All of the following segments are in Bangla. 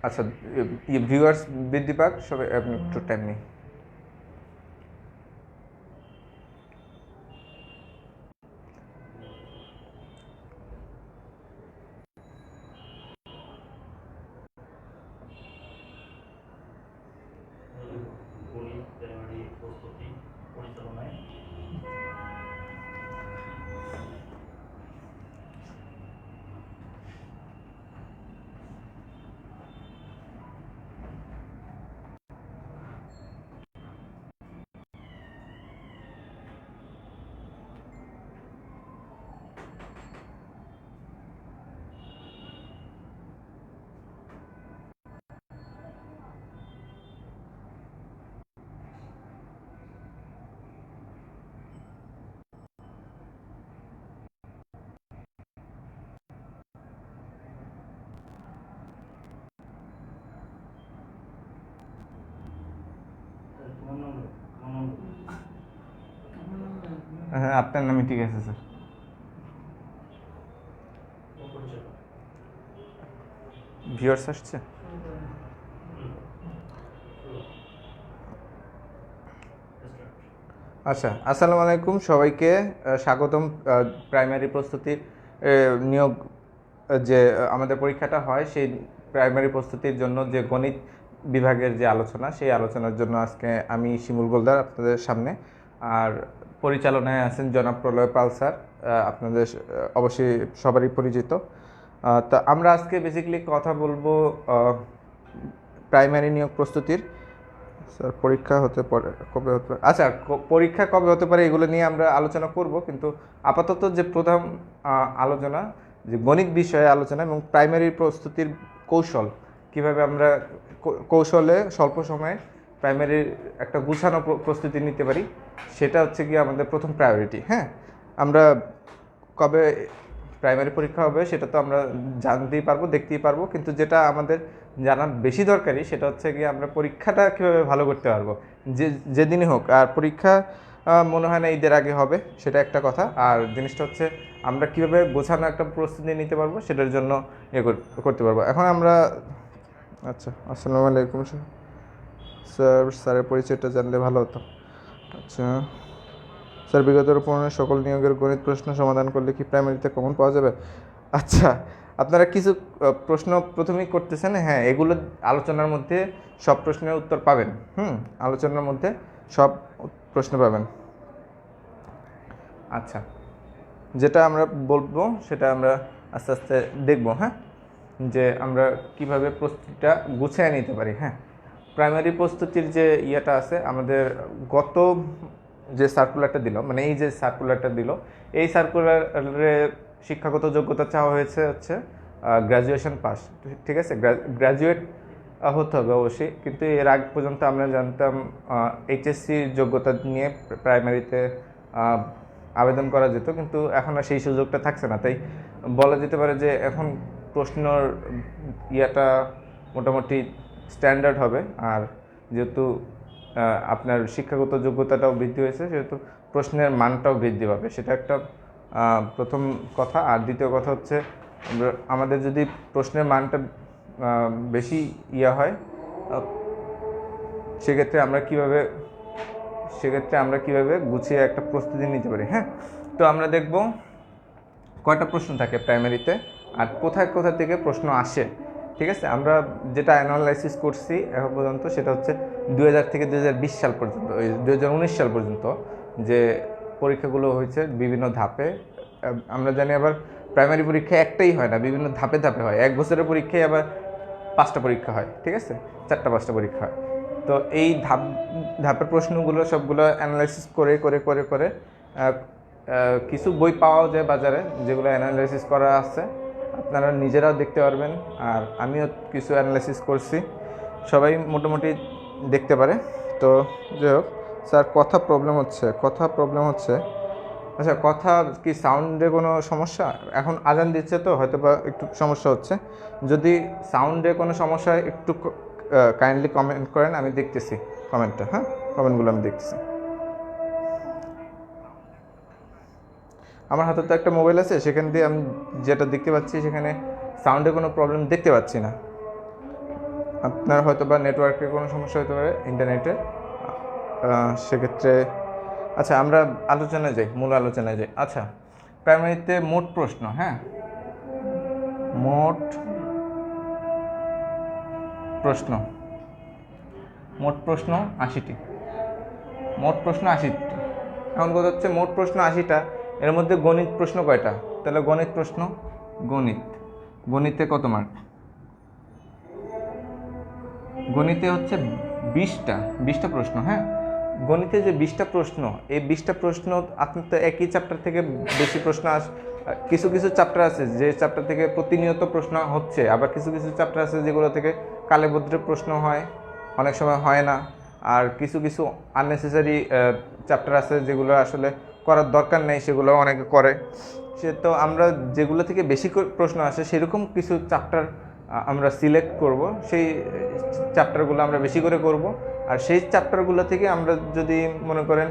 আচ্ছা, ভিউয়ার্স বৃদ্ধি পাক, সবাই আপনি একটু টাইম নিন। হ্যাঁ, আপনার নামে ঠিক আছে স্যার। ভিউয়ার্স আসছে? আচ্ছা, আসসালামু আলাইকুম সবাইকে, স্বাগতম। প্রাইমারি প্রস্তুতির নিয়োগ যে আমাদের পরীক্ষাটা হয়, সেই প্রাইমারি প্রস্তুতির জন্য যে গণিত বিভাগের যে আলোচনা, সেই আলোচনার জন্য আজকে আমি শিমুল গোলদার আপনাদের সামনে, আর পরিচালনায় আছেন জনাব প্রলয় পাল স্যার, আপনাদের অবশ্যই সবারই পরিচিত। তো আমরা আজকে বেসিক্যালি কথা বলবো প্রাইমারি নিয়োগ প্রস্তুতির। স্যার পরীক্ষা হতে পারে কবে হতে পারে, আচ্ছা পরীক্ষা কবে হতে পারে এগুলো নিয়ে আমরা আলোচনা করব, কিন্তু আপাতত যে প্রধান আলোচনা যে গণিত বিষয়ে আলোচনা এবং প্রাইমারি প্রস্তুতির কৌশল, কিভাবে আমরা কৌশলে স্বল্প সময়ে প্রাইমারির একটা গুছানো প্রস্তুতি নিতে পারি, সেটা হচ্ছে কি আমাদের প্রথম প্রায়োরিটি। হ্যাঁ, আমরা কবে প্রাইমারি পরীক্ষা হবে সেটা তো আমরা জানতেই পারবো, দেখতেই পারবো, কিন্তু যেটা আমাদের জানা বেশি দরকারি সেটা হচ্ছে কি আমরা পরীক্ষাটা কীভাবে ভালো করতে পারবো, যেদিনই হোক। আর পরীক্ষা মনে হয় না ঈদের আগে হবে, সেটা একটা কথা। আর জিনিসটা হচ্ছে আমরা কীভাবে গোছানো একটা প্রস্তুতি নিতে পারবো সেটার জন্য করতে পারবো। এখন আমরা আচ্ছা, আসসালামু আলাইকুম স্যার, স্যারের পরিচয়টা জানলে ভালো হতো। আচ্ছা স্যার, বিগত পুনরায় সকল নিয়োগের গণিত প্রশ্ন সমাধান করলে কি প্রাইমারিতে কমন পাওয়া যাবে? আচ্ছা, আপনারা কিছু প্রশ্ন প্রথমেই করতেছেন, হ্যাঁ এগুলো আলোচনার মধ্যে সব প্রশ্নের উত্তর পাবেন। আলোচনার মধ্যে সব প্রশ্ন পাবেন। আচ্ছা, যেটা আমরা বলবো সেটা আমরা আস্তে আস্তে দেখব। হ্যাঁ, যে আমরা কিভাবে প্রস্তুতিটা গুছিয়ে নিতে পারি। হ্যাঁ, প্রাইমারি প্রস্তুতির যে ইয়েটা আছে আমাদের, গত যে সার্কুলারটা দিল, মানে এই যে সার্কুলারটা দিল, এই সার্কুলারে শিক্ষাগত যোগ্যতা চাওয়া হয়েছে হচ্ছে গ্র্যাজুয়েশন পাস। ঠিক আছে, গ্র্যাজুয়েট হতে হবে অবশ্যই, কিন্তু এর আগ পর্যন্ত আমরা জানতাম এইচএসসি যোগ্যতা নিয়ে প্রাইমারিতে আবেদন করা যেত, কিন্তু এখন আর সেই সুযোগটা থাকছে না। তাই বলা যেতে পারে যে এখন প্রশ্নর ইয়েটা মোটামুটি স্ট্যান্ডার্ড হবে। আর যেহেতু আপনার শিক্ষাগত যোগ্যতাটাও বৃদ্ধি হয়েছে, সেহেতু প্রশ্নের মানটাও বৃদ্ধি পাবে, সেটা একটা প্রথম কথা। আর দ্বিতীয় কথা হচ্ছে আমাদের যদি প্রশ্নের মানটা বেশি হয়, সেক্ষেত্রে আমরা কিভাবে গুছিয়ে একটা প্রস্তুতি নিতে পারি। হ্যাঁ, তো আমরা দেখব কয়টা প্রশ্ন থাকে প্রাইমারিতে আর কোথায় কোথা থেকে প্রশ্ন আসে। ঠিক আছে, আমরা যেটা অ্যানালাইসিস করছি এখন পর্যন্ত সেটা হচ্ছে 2000 থেকে 2020 সাল পর্যন্ত, 2019 সাল পর্যন্ত যে পরীক্ষাগুলো হয়েছে বিভিন্ন ধাপে। আমরা জানি আবার প্রাইমারি পরীক্ষা একটাই হয় না, বিভিন্ন ধাপে ধাপে হয়। এক বছরের পরীক্ষায় আবার 5টা পরীক্ষা হয়, ঠিক আছে, 4টা-5টা পরীক্ষা হয়। তো এই ধাপের প্রশ্নগুলো সবগুলো অ্যানালাইসিস করে করে করে করে কিছু বই পাওয়া যায় বাজারে যেগুলো অ্যানালাইসিস করা আছে, আপনারা নিজেরাও দেখতে পারবেন। আর আমিও কিছু অ্যানালাইসিস করছি, সবাই মোটামুটি দেখতে পারে। তো যাই হোক স্যার, কথা প্রবলেম হচ্ছে। আচ্ছা, কথা কি সাউন্ডে কোনো সমস্যা? এখন আজান দিচ্ছে তো হয়তো বা একটু সমস্যা হচ্ছে। যদি সাউন্ডে কোনো সমস্যা হয় একটু কাইন্ডলি কমেন্ট করেন, আমি দেখতেছি কমেন্টটা। হ্যাঁ, কমেন্টগুলো আমি দেখতেছি। আমার হাতে তো একটা মোবাইল আছে, সেখান দিয়ে আমি যেটা দেখতে পাচ্ছি সেখানে সাউন্ডে কোনো প্রবলেম দেখতে পাচ্ছি না। আপনার হয়তো বা নেটওয়ার্কের কোনো সমস্যা হতে পারে, ইন্টারনেটে। সেক্ষেত্রে আচ্ছা আমরা আলোচনায় যাই, মূল আলোচনায় যাই। আচ্ছা, প্রাইমারিতে মোট প্রশ্ন, হ্যাঁ, মোট প্রশ্ন 80টি। মোট প্রশ্ন 80টি। এখন কথা হচ্ছে মোট প্রশ্ন 80টা, এর মধ্যে গণিত প্রশ্ন কয়টা? তাহলে গণিত প্রশ্ন, গণিতে কত মার্ক? গণিতে হচ্ছে 20টা প্রশ্ন। হ্যাঁ, গণিতে যে 20টা প্রশ্ন, এই 20টা প্রশ্ন আপনার তো একই চ্যাপ্টার থেকে বেশি প্রশ্ন কিছু কিছু চ্যাপ্টার আছে যে চ্যাপ্টার থেকে প্রতিনিয়ত প্রশ্ন হচ্ছে, আবার কিছু কিছু চ্যাপ্টার আছে যেগুলো থেকে কালেভদ্রে প্রশ্ন হয়, অনেক সময় হয় না। আর কিছু কিছু আননেসেসারি চ্যাপ্টার আছে যেগুলো আসলে করার দরকার নেই, সেগুলো অনেকে করে। সে তো আমরা যেগুলো থেকে বেশি প্রশ্ন আসে সেরকম কিছু চ্যাপ্টার আমরা সিলেক্ট করব, সেই চ্যাপ্টারগুলো আমরা বেশি করে করব। আর সেই চ্যাপ্টারগুলো থেকে আমরা যদি মনে করেন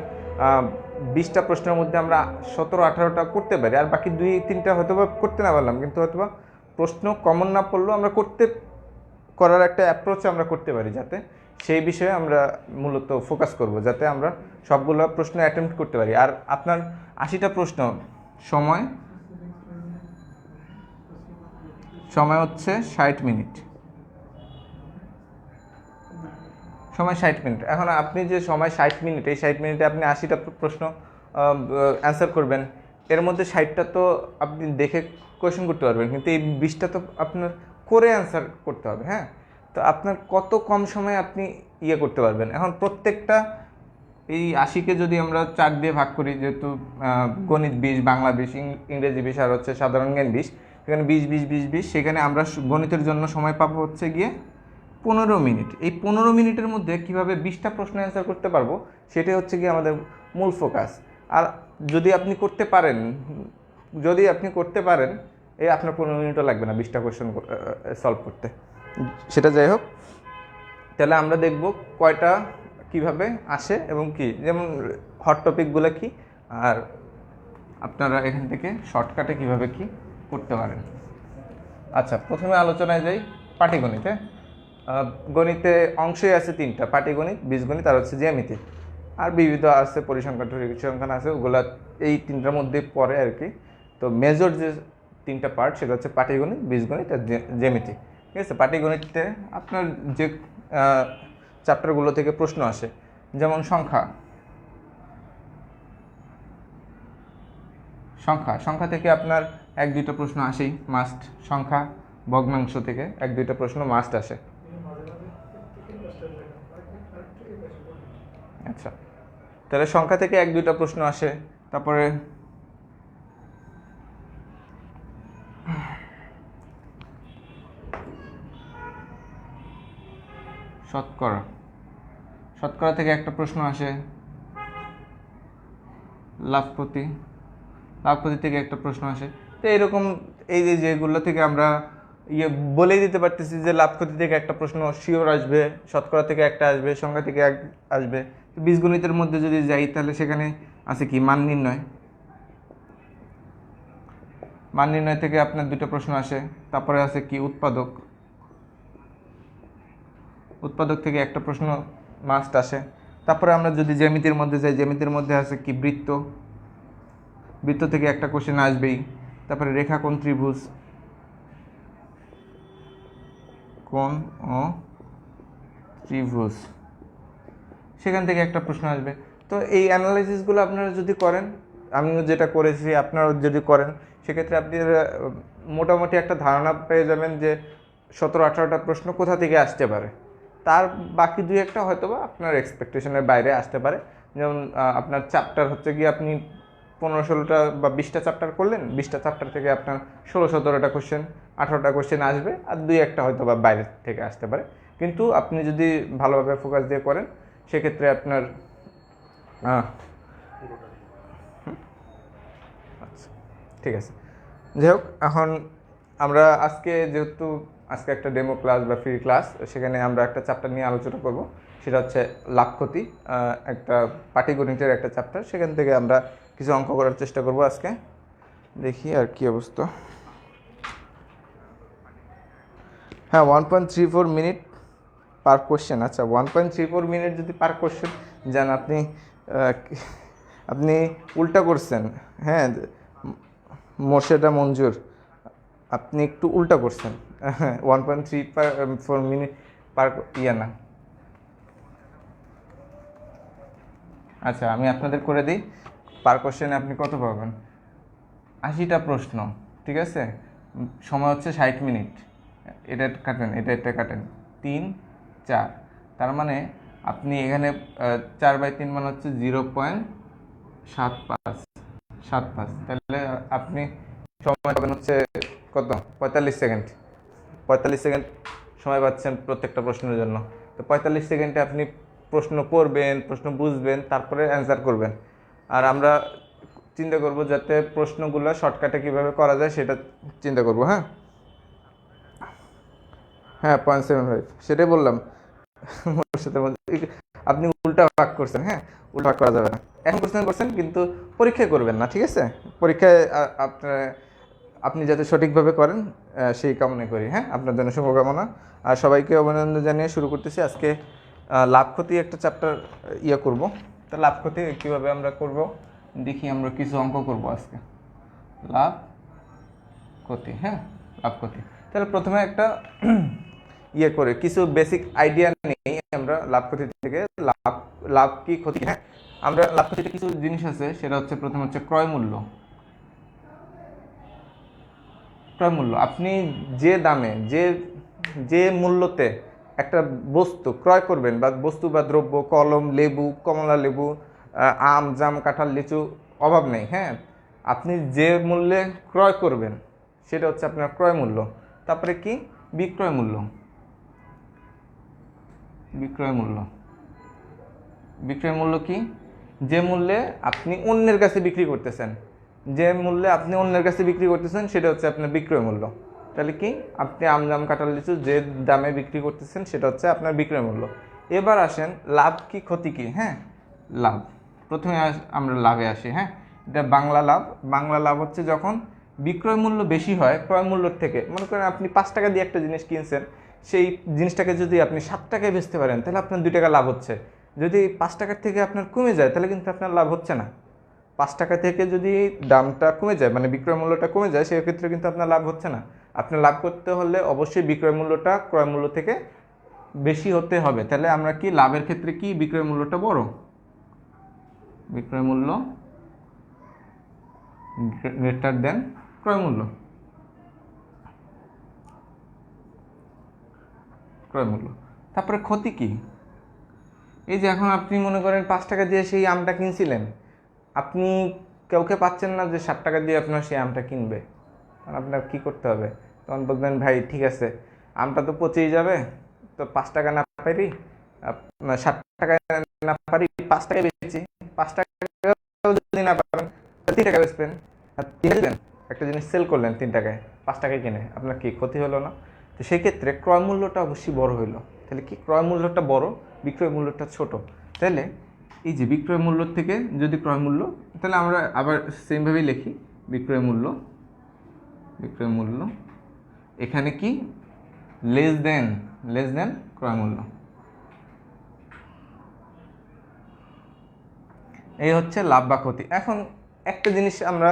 20টা প্রশ্নের মধ্যে আমরা 17-18টা করতে পারি, আর বাকি 2-3টা হয়তো বা করতে না পারলাম, কিন্তু হয়তো বা প্রশ্ন কমন না পড়লেও আমরা করার একটা অ্যাপ্রোচ আমরা করতে পারি, যাতে সেই বিষয়ে আমরা মূলত ফোকাস করব, যাতে আমরা সবগুলো প্রশ্ন অ্যাটেম্প্ট করতে পারি। আর আপনার 80টা প্রশ্ন, সময় হচ্ছে 60 মিনিট। সময় 60 মিনিট। এখন আপনি যে সময় 60 মিনিট, এই 60 মিনিটে আপনি 80টা প্রশ্ন অ্যান্সার করবেন, এর মধ্যে 60টা তো আপনি দেখে কোয়েশ্চেন করতে পারবেন, কিন্তু এই 20টা তো আপনার করে অ্যান্সার করতে হবে। হ্যাঁ, তো আপনার কত কম সময়ে আপনি করতে পারবেন। এখন প্রত্যেকটা এই 80কে যদি আমরা 4 দিয়ে ভাগ করি, যেহেতু গণিত 20, বাংলা 20, ইংরেজি 20, আর হচ্ছে সাধারণ জ্ঞান 20, সেখানে 20, সেখানে আমরা গণিতের জন্য সময় পাবো হচ্ছে গিয়ে 15 মিনিট। এই 15 মিনিটের মধ্যে কীভাবে 20টা প্রশ্ন অ্যান্সার করতে পারবো, সেটাই হচ্ছে গিয়ে আমাদের মূল ফোকাস। আর যদি আপনি করতে পারেন, এই আপনার 15 মিনিটও লাগবে না 20টা কোয়েশ্চেন সলভ করতে। সেটা যাই হোক, তাহলে আমরা দেখব কয়টা কিভাবে আসে এবং কি, যেমন হট টপিকগুলো কি, আর আপনারা এখান থেকে শর্টকাটে কিভাবে কি করতে পারেন। আচ্ছা, প্রথমে আলোচনায় যাই পাটিগণিতে। গণিতে অংশই আছে 3টা, পাটিগণিত, বীজগণিত আর হচ্ছে জ্যামিতি। আর বিবিধ আছে, পরিসংখ্যান পরিসংখ্যান আছে, ওগুলা এই 3টার মধ্যে পড়ে আর কি। তো মেজর যে 3টা পার্ট, সেটা হচ্ছে পাটিগণিত, বীজগণিত আর জ্যামিতি। ঠিক আছে, পাটিগণিতে আপনার যে চ্যাপ্টারগুলো থেকে প্রশ্ন আসে, যেমন সংখ্যা থেকে আপনার 1-2টা প্রশ্ন আসেই মাস্ট। সংখ্যা, ভগ্নাংশ থেকে 1-2টা প্রশ্ন মাস্ট আসে। আচ্ছা, তাহলে সংখ্যা থেকে 1-2টা প্রশ্ন আসে। তারপরে শতকরা থেকে একটা প্রশ্ন আসে। লাভপতি থেকে একটা প্রশ্ন আসে। তো এরকম এই যেগুলো থেকে আমরা বলেই দিতে পারতেছি যে লাভপতি থেকে একটা প্রশ্ন শিওর আসবে, শতকরা থেকে একটা আসবে, সংখ্যা থেকে আসবে। বীজগণিতের মধ্যে যদি যাই, তাহলে সেখানে আছে কি মান নির্ণয় থেকে আপনার 2টা প্রশ্ন আসে। তারপরে আছে কি উৎপাদক থেকে একটা প্রশ্ন মাস্ট আসে। তারপরে আমরা যদি জ্যামিতির মধ্যে যাই, জ্যামিতির মধ্যে আছে কি বৃত্ত থেকে একটা কোশ্চেন আসবেই। তারপরে রেখা, কোণ, ত্রিভুজ, সেখান থেকে একটা প্রশ্ন আসবে। তো এই অ্যানালাইসিসগুলো আপনারা যদি করেন, আমিও যেটা করেছি, আপনারা যদি করেন, সেক্ষেত্রে আপনি মোটামুটি একটা ধারণা পেয়ে যাবেন যে 17-18টা প্রশ্ন কোথা থেকে আসতে পারে। তার বাকি 2-1টা হয়তো বা আপনার এক্সপেকটেশনের বাইরে আসতে পারে। যেমন আপনার চ্যাপ্টার হচ্ছে কি, আপনি 15-16টা বা 20টা চ্যাপ্টার করলেন, 20টা চ্যাপ্টার থেকে আপনার 16-17টা কোশ্চেন, 18টা কোশ্চেন আসবে, আর 2-1টা হয়তো বা বাইরে থেকে আসতে পারে। কিন্তু আপনি যদি ভালোভাবে ফোকাস দিয়ে করেন, সেক্ষেত্রে আপনার আচ্ছা, ঠিক আছে। যাই হোক, এখন আমরা যেহেতু আজকে একটা ডেমো ক্লাস বা ফ্রি ক্লাস, সেখানে আমরা একটা চ্যাপ্টার নিয়ে আলোচনা করব। সেটা হচ্ছে লাভ ক্ষতি, একটা পাটিগণিতের একটা চ্যাপ্টার। সেখান থেকে আমরা কিছু অঙ্ক করার চেষ্টা করব আজকে। দেখি আর কি অবস্থা। হ্যাঁ, 1.34 মিনিট পার কোশ্চেন। আচ্ছা 1.34 মিনিট যদি পার কোশ্চেন যান, আপনি আপনি উল্টা করছেন। হ্যাঁ, মোর্শেদা মঞ্জুর, আপনি একটু উল্টা করছেন। 1.34 মিনিট পার ইয়া না। আচ্ছা আমি আপনাদের করে দিই, পার কোশ্চেনে আপনি কত পাবেন? 80টা প্রশ্ন, ঠিক আছে, সময় হচ্ছে 60 মিনিট। এটা কাটেন, এটা কাটেন, 3 4, তার মানে আপনি এখানে 4/3 মানে হচ্ছে 0.75, তাহলে আপনি সময় পাবেন হচ্ছে কত, 45 সেকেন্ড। 45 সেকেন্ড সময় পাচ্ছেন প্রত্যেকটা প্রশ্নের জন্য। তো 45 সেকেন্ডে আপনি প্রশ্ন পড়বেন, প্রশ্ন বুঝবেন, তারপরে অ্যান্সার করবেন। আর আমরা চিন্তা করব যাতে প্রশ্নগুলো শর্টকাটে কীভাবে করা যায় সেটা চিন্তা করব। হ্যাঁ হ্যাঁ 0.75, সেটাই বললাম। আপনি উল্টা ভাগ করছেন। হ্যাঁ, উল্টা ভাগ করা যাবে না। এখন করছেন কিন্তু পরীক্ষা করবেন না, ঠিক আছে? পরীক্ষায় আপনার আপনি যাতে সঠিকভাবে করেন সেই কামনা করি। হ্যাঁ, আপনার জন্য শুভকামনা। আর সবাইকে অভিনন্দন জানিয়ে শুরু করতেছি। আজকে লাভ ক্ষতি একটা চ্যাপ্টার করব। তা লাভ ক্ষতি কীভাবে আমরা করব দেখি। আমরা কিছু অঙ্ক করব আজকে, লাভ ক্ষতি। হ্যাঁ, লাভ ক্ষতি। তাহলে প্রথমে একটা করে কিছু বেসিক আইডিয়া নেই আমরা লাভ ক্ষতি থেকে। লাভ কি ক্ষতি? হ্যাঁ, আমরা লাভ ক্ষতিতে কিছু জিনিস আছে, সেটা হচ্ছে প্রথম হচ্ছে ক্রয় মূল্য। ক্রয় মূল্য, আপনি যে দামে যে মূল্যতে একটা বস্তু ক্রয় করবেন, বা বস্তু বা দ্রব্য, কলম, লেবু, কমলা লেবু, আম, জাম, কাঁঠাল, লিচু, অভাব নেই। হ্যাঁ, আপনি যে মূল্যে ক্রয় করবেন সেটা হচ্ছে আপনার ক্রয় মূল্য। তারপরে কি বিক্রয় মূল্য। বিক্রয় মূল্য, বিক্রয় মূল্য কি? যে মূল্যে আপনি অন্যের কাছে বিক্রি করতেছেন, যে মূল্যে আপনি অন্যের কাছে বিক্রি করতেছেন সেটা হচ্ছে আপনার বিক্রয় মূল্য। তাহলে কি, আপনি আম, জাম, কাঁঠাল, লিচু যে দামে বিক্রি করতেছেন সেটা হচ্ছে আপনার বিক্রয় মূল্য। এবার আসেন লাভ কি ক্ষতি কি। হ্যাঁ, লাভ, প্রথমে আমরা লাভে আসি। হ্যাঁ, এটা বাংলা লাভ। বাংলা লাভ হচ্ছে যখন বিক্রয় মূল্য বেশি হয় ক্রয় মূল্যর থেকে। মনে করেন আপনি 5 টাকা দিয়ে একটা জিনিস কিনছেন, সেই জিনিসটাকে যদি আপনি 7 টাকায় বেচতে পারেন তাহলে আপনার 2 টাকা লাভ হচ্ছে। যদি 5 টাকার থেকে আপনার কমে যায় তাহলে কিন্তু আপনার লাভ হচ্ছে না। 5 টাকা থেকে যদি দামটা কমে যায়, মানে বিক্রয় মূল্যটা কমে যায়, সেক্ষেত্রে কিন্তু আপনার লাভ হচ্ছে না। আপনার লাভ করতে হলে অবশ্যই বিক্রয় মূল্যটা ক্রয় মূল্য থেকে বেশি হতে হবে। তাহলে আমরা কি লাভের ক্ষেত্রে কি বিক্রয় মূল্যটা বড়, বিক্রয় মূল্য গ্রেটার দেন ক্রয় মূল্য। ক্রয় মূল্য। তারপরে ক্ষতি কি? এই যে এখন আপনি মনে করেন 5 টাকা দিয়ে সেই আমটা কিনছিলেন, আপনি কাউকে পাচ্ছেন না যে 7 টাকা দিয়ে আপনার সেই আমটা কিনবে। তখন আপনার কী করতে হবে? তখন বলবেন ভাই ঠিক আছে, আমটা তো পচেই যাবে, তো 5 টাকা না পারি, 7 টাকায় না পারি 5 টাকায় বেচেছি, 5 টাকা যদি না পারেন 3 টাকা বেচবেন। আর একটা জিনিস সেল করলেন 3 টাকায়, 5 টাকায় কিনে, আপনার কি ক্ষতি হলো না? তো সেই ক্ষেত্রে ক্রয় মূল্যটা অবশ্যই বড় হইলো। তাহলে কি, ক্রয় মূল্যটা বড়, বিক্রয় মূল্যটা ছোট। তাহলে এই যে বিক্রয় মূল্য থেকে যদি ক্রয় মূল্য, তাহলে আমরা আবার সেমভাবেই লিখি বিক্রয় মূল্য। বিক্রয় মূল্য এখানে কি লেস দেন ক্রয় মূল্য। এই হচ্ছে লাভ বা ক্ষতি। এখন একটা জিনিস আমরা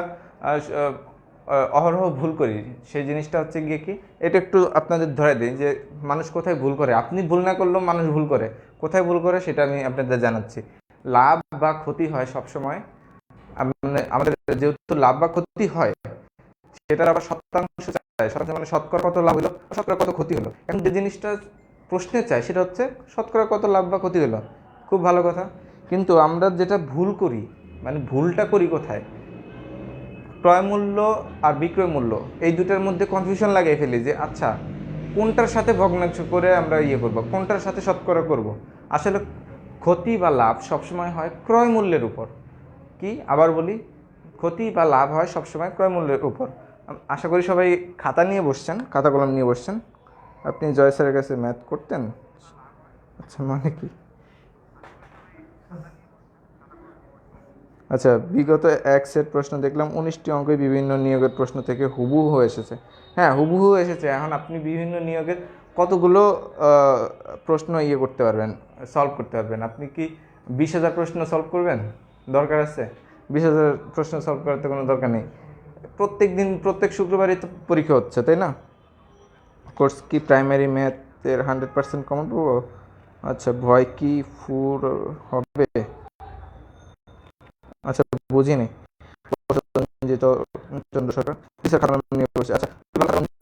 অহরহ ভুল করি, সেই জিনিসটা হচ্ছে গিয়ে কি, এটা একটু আপনাদের ধরে দিই যে মানুষ কোথায় ভুল করে। আপনি ভুল না করলেও মানুষ ভুল করে, কোথায় ভুল করে সেটা আমি আপনাদের জানাচ্ছি। লাভ বা ক্ষতি হয় সবসময়, আমাদের যেহেতু লাভ বা ক্ষতি হয় সেটার আবার শতাংশ চাই। শতাংশ মানে শতকরা কত লাভ হলো, শতকরা কত ক্ষতি হলো। এখন যে জিনিসটা প্রশ্নে চাই সেটা হচ্ছে শতকরা কত লাভ বা ক্ষতি হলো। খুব ভালো কথা, কিন্তু আমরা যেটা ভুল করি, মানে ভুলটা করি কোথায়, ক্রয় মূল্য আর বিক্রয় মূল্য এই দুটার মধ্যে কনফিউশন লাগিয়ে ফেলি যে আচ্ছা কোনটার সাথে ভগ্নাংশ করে আমরা করব, কোনটার সাথে শতকরা করব। আসলে ক্ষতি বা লাভ সবসময় হয় ক্রয় মূল্যের উপর। কি, আবার বলি, ক্ষতি বা লাভ হয় সবসময় ক্রয় মূল্যের উপর। আশা করি সবাই খাতা নিয়ে বসছেন, খাতা কলম নিয়ে বসছেন। আপনি জয় স্যারের কাছে ম্যাথ করতেন? আচ্ছা, মানে কি, আচ্ছা বিগত এক সেট প্রশ্ন দেখলাম 19টি অঙ্কই বিভিন্ন নিয়োগের প্রশ্ন থেকে হুবহু এসেছে। হ্যাঁ, হুবহু এসেছে। এখন আপনি বিভিন্ন নিয়োগের কতগুলো প্রশ্ন করতে পারবেন, সলভ করতে পারবেন? আপনি কি 20,000 প্রশ্ন সলভ করবেন? দরকার আছে? 20,000 প্রশ্ন সলভ করার তো কোনো দরকার নেই। প্রত্যেক দিন প্রত্যেক শুক্রবারই তো পরীক্ষা হচ্ছে, তাই না? কোর্স কি প্রাইমারি ম্যাথের 100% কমন পাবো? আচ্ছা, ভয় কি ফুর হবে? আচ্ছা, বুঝিনি। যেহেতু চন্দ্র সরকার স্যার খাতা নিয়ে বসে, আচ্ছা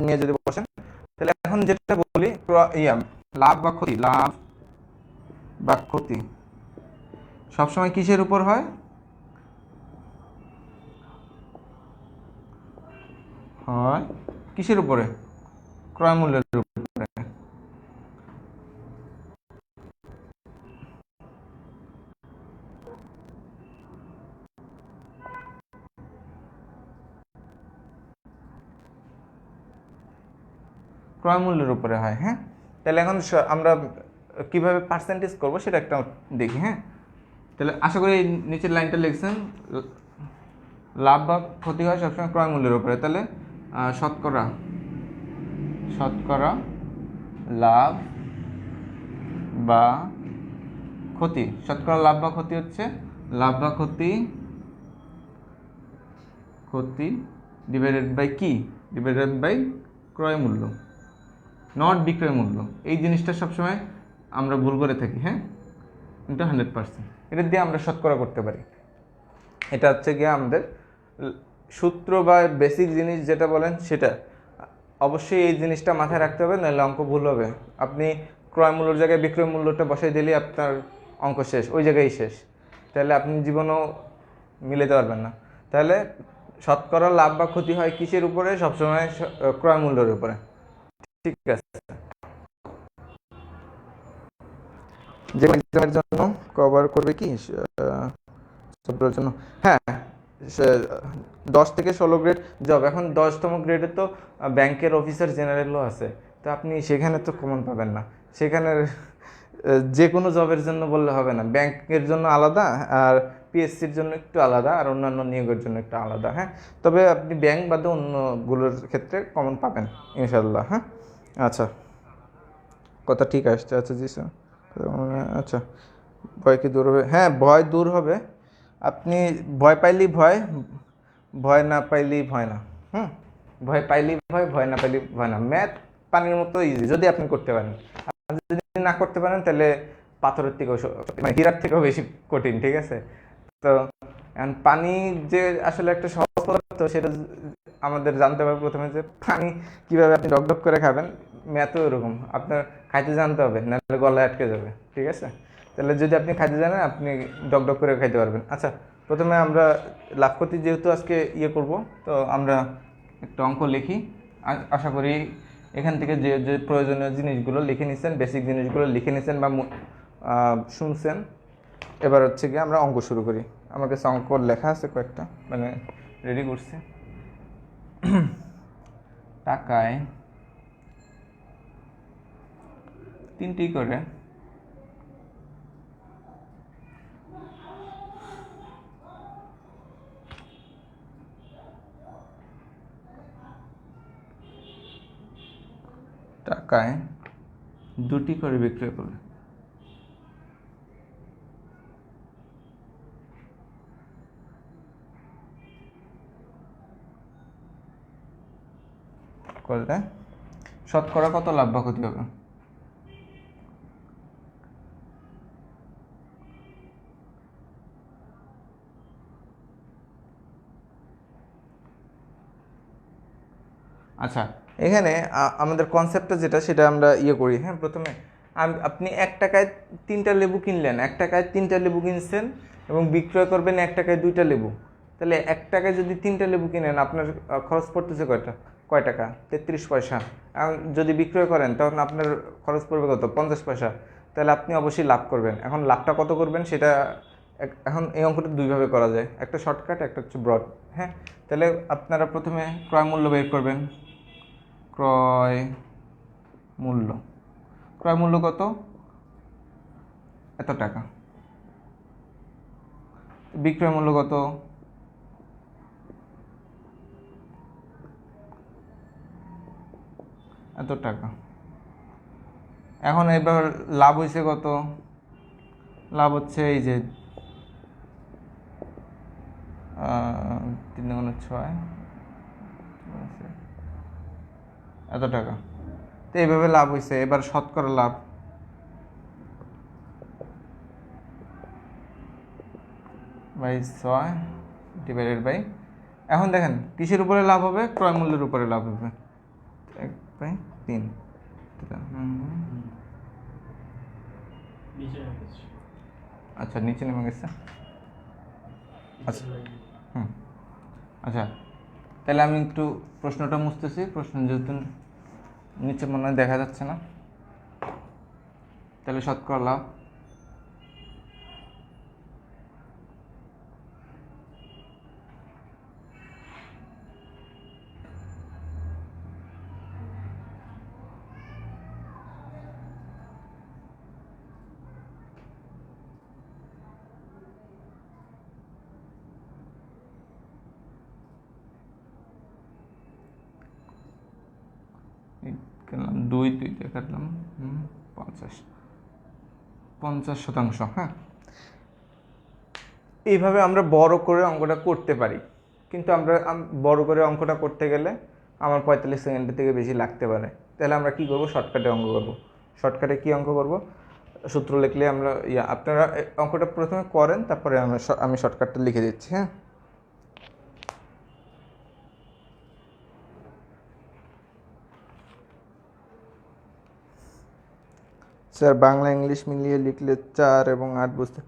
নিয়ে যদি বসেন তাহলে এখন যেটা বলি, লাভ বা ক্ষতি, লাভ বা ক্ষতি সবসময় কিসের উপর হয়? হয় কিসের উপরে? ক্রয় মূল্যের উপরে। ক্রয় মূল্যের উপরে হয়। হ্যাঁ, তাহলে এখন আমরা কিভাবে পার্সেন্টেজ করব সেটা একটা দেখি। হ্যাঁ, তাহলে আশা করি নিচের লাইনটা লিখছেন, লাভ বা ক্ষতি হয় সবসময় ক্রয় মূল্যের উপরে। তাহলে শতকরা শতকরা লাভ বা ক্ষতি, শতকরা লাভ বা ক্ষতি হচ্ছে লাভ বা ক্ষতি ডিভাইডেড বাই কি? ডিভাইডেড বাই ক্রয় মূল্য, নট বিক্রয় মূল্য। এই জিনিসটা সবসময় আমরা ভুল করে থাকি। হ্যাঁ, এটা 100%, এটা দিয়ে আমরা শতকরা করতে পারি। এটা হচ্ছে গিয়ে আমাদের সূত্র বা বেসিক জিনিস যেটা বলেন সেটা। অবশ্যই এই জিনিসটা মাথায় রাখতে হবে, নাহলে অঙ্ক ভুল হবে। আপনি ক্রয় মূল্যের জায়গায় বিক্রয় মূল্যটা বসাই দিলেই আপনার অঙ্ক শেষ, ওই জায়গায় শেষ। তাহলে আপনি জীবনেও মিলাতে পারবেন না। তাহলে শতকরা লাভ বা ক্ষতি হয় কিসের উপরে? সবসময় ক্রয় মূল্যের উপরে। ঠিক আছে, যে এক্সামের জন্য কভার করবে কি সবগুলোর জন্য? হ্যাঁ, 10 থেকে 16 গ্রেড জব। এখন 10তম গ্রেডে তো ব্যাংকের অফিসার জেনারেলও আছে, তো আপনি সেখানে তো কমন পাবেন না। সেখানে যে কোনো জবের জন্য বললে হবে না, ব্যাংকের জন্য আলাদা, আর পিএসসির জন্য একটু আলাদা, আর অন্যান্য নিয়োগের জন্য একটু আলাদা। হ্যাঁ, তবে আপনি ব্যাংক বাদে অন্যগুলোর ক্ষেত্রে কমন পাবেন ইনশাল্লাহ। হ্যাঁ, আচ্ছা, কথা ঠিক আসছে। আচ্ছা জি স্যার, আচ্ছা, ভয় কি দূর হবে? হ্যাঁ, ভয় দূর হবে। আপনি ভয় পাইলেই ভয়, ভয় না পাইলেই ভয় না। হুম, ভয় পাইলেই ভয়, ভয় না পাইলেই ভয় না। ম্যাথ পানির মতো ইজি যদি আপনি করতে পারেন। আর যদি না করতে পারেন তাহলে পাথরের থেকেও মানে হীরার থেকেও বেশি কঠিন। ঠিক আছে, তো পানি যে আসলে একটা সহজ পদার্থ সেটা আমাদের জানতে হবে প্রথমে, যে পানি কিভাবে আপনি ডক ডক করে খাবেন। ম্যাথও এরকম, আপনার খাইতে জানতে হবে, নাহলে গলায় আটকে যাবে। ঠিক আছে, তাহলে যদি আপনি খাইতে জানেন আপনি ডক ডক করে খাইতে পারবেন। আচ্ছা, প্রথমে আমরা লাভ ক্ষতি যেহেতু আজকে করব, তো আমরা একটা অঙ্ক লিখি। আশা করি এখান থেকে যে যে প্রয়োজনীয় জিনিসগুলো লিখে নিচ্ছেন, বেসিক জিনিসগুলো লিখে নিচ্ছেন বা শুনছেন। এবার হচ্ছে গিয়ে আমরা অঙ্ক শুরু করি। আমার কাছে অঙ্ক লেখা আছে কয়েকটা, মানে রেডি করছি। টাকায় 3টি করে টাকায় 2টি করে বিক্রয় করলে করলে শতকরা কত লাভ বা ক্ষতি হবে? আচ্ছা, এখানে আমাদের কনসেপ্টটা যেটা সেটা আমরা করি। হ্যাঁ, প্রথমে আপনি 1 টাকায় 3টা লেবু কিনলেন, 1 টাকায় 3টা লেবু কিনছেন এবং বিক্রয় করবেন 1 টাকায় 2টা লেবু। তাহলে 1 টাকায় যদি 3টা লেবু কিনেন আপনার খরচ পড়তেছে কয় টাকা? 33 পয়সা। যদি বিক্রয় করেন তখন আপনার খরচ পড়বে কত? 50 পয়সা। তাহলে আপনি অবশ্যই লাভ করবেন। এখন লাভটা কত করবেন সেটা এখন এই অঙ্কটা দুইভাবে করা যায়, একটা শর্টকাট, একটা হচ্ছে ব্রড। হ্যাঁ, তাহলে আপনারা প্রথমে ক্রয় মূল্য বের করবেন। ক্রয় মূল্য, ক্রয় মূল্য কত? এত টাকা। বিক্রয় মূল্য কত? এত টাকা। এখন এবার লাভ হয়েছে কত? লাভ হচ্ছে এই যে 3×6 এত টাকা। তো এইভাবে লাভ হয়েছে। এবার শতকরা লাভ, বাই 6 ডিভাইডেড বাই, এখন দেখেন কিসের উপরে লাভ হবে? ক্রয় মূল্যের উপরে লাভ হবে, 1/3। আচ্ছা, নিচে নেমে গেছে। আচ্ছা আচ্ছা, তাহলে আমি একটু প্রশ্নটা মুছতেছি। প্রশ্ন যেহেতু নিচে মনে হয় দেখা যাচ্ছে না, তাহলে শতকরা লাভ কাটলাম 2 দিয়ে কাটলাম 50%। হ্যাঁ, এইভাবে আমরা বড় করে অঙ্কটা করতে পারি, কিন্তু আমরা বড় করে অঙ্কটা করতে গেলে আমার 45 সেকেন্ডের থেকে বেশি লাগতে পারে। তাহলে আমরা কি করব? শর্টকাটে অঙ্ক করব। শর্টকাটে কি অঙ্ক করব? সূত্র লিখলে আমরা আপনারা অঙ্কটা প্রথমে করেন, তারপরে আমি শর্টকাটটা লিখে দিচ্ছি। হ্যাঁ, স্যার বাংলা ইংলিশ মিলিয়ে লিখলে 4 এবং 8 বুঝতে।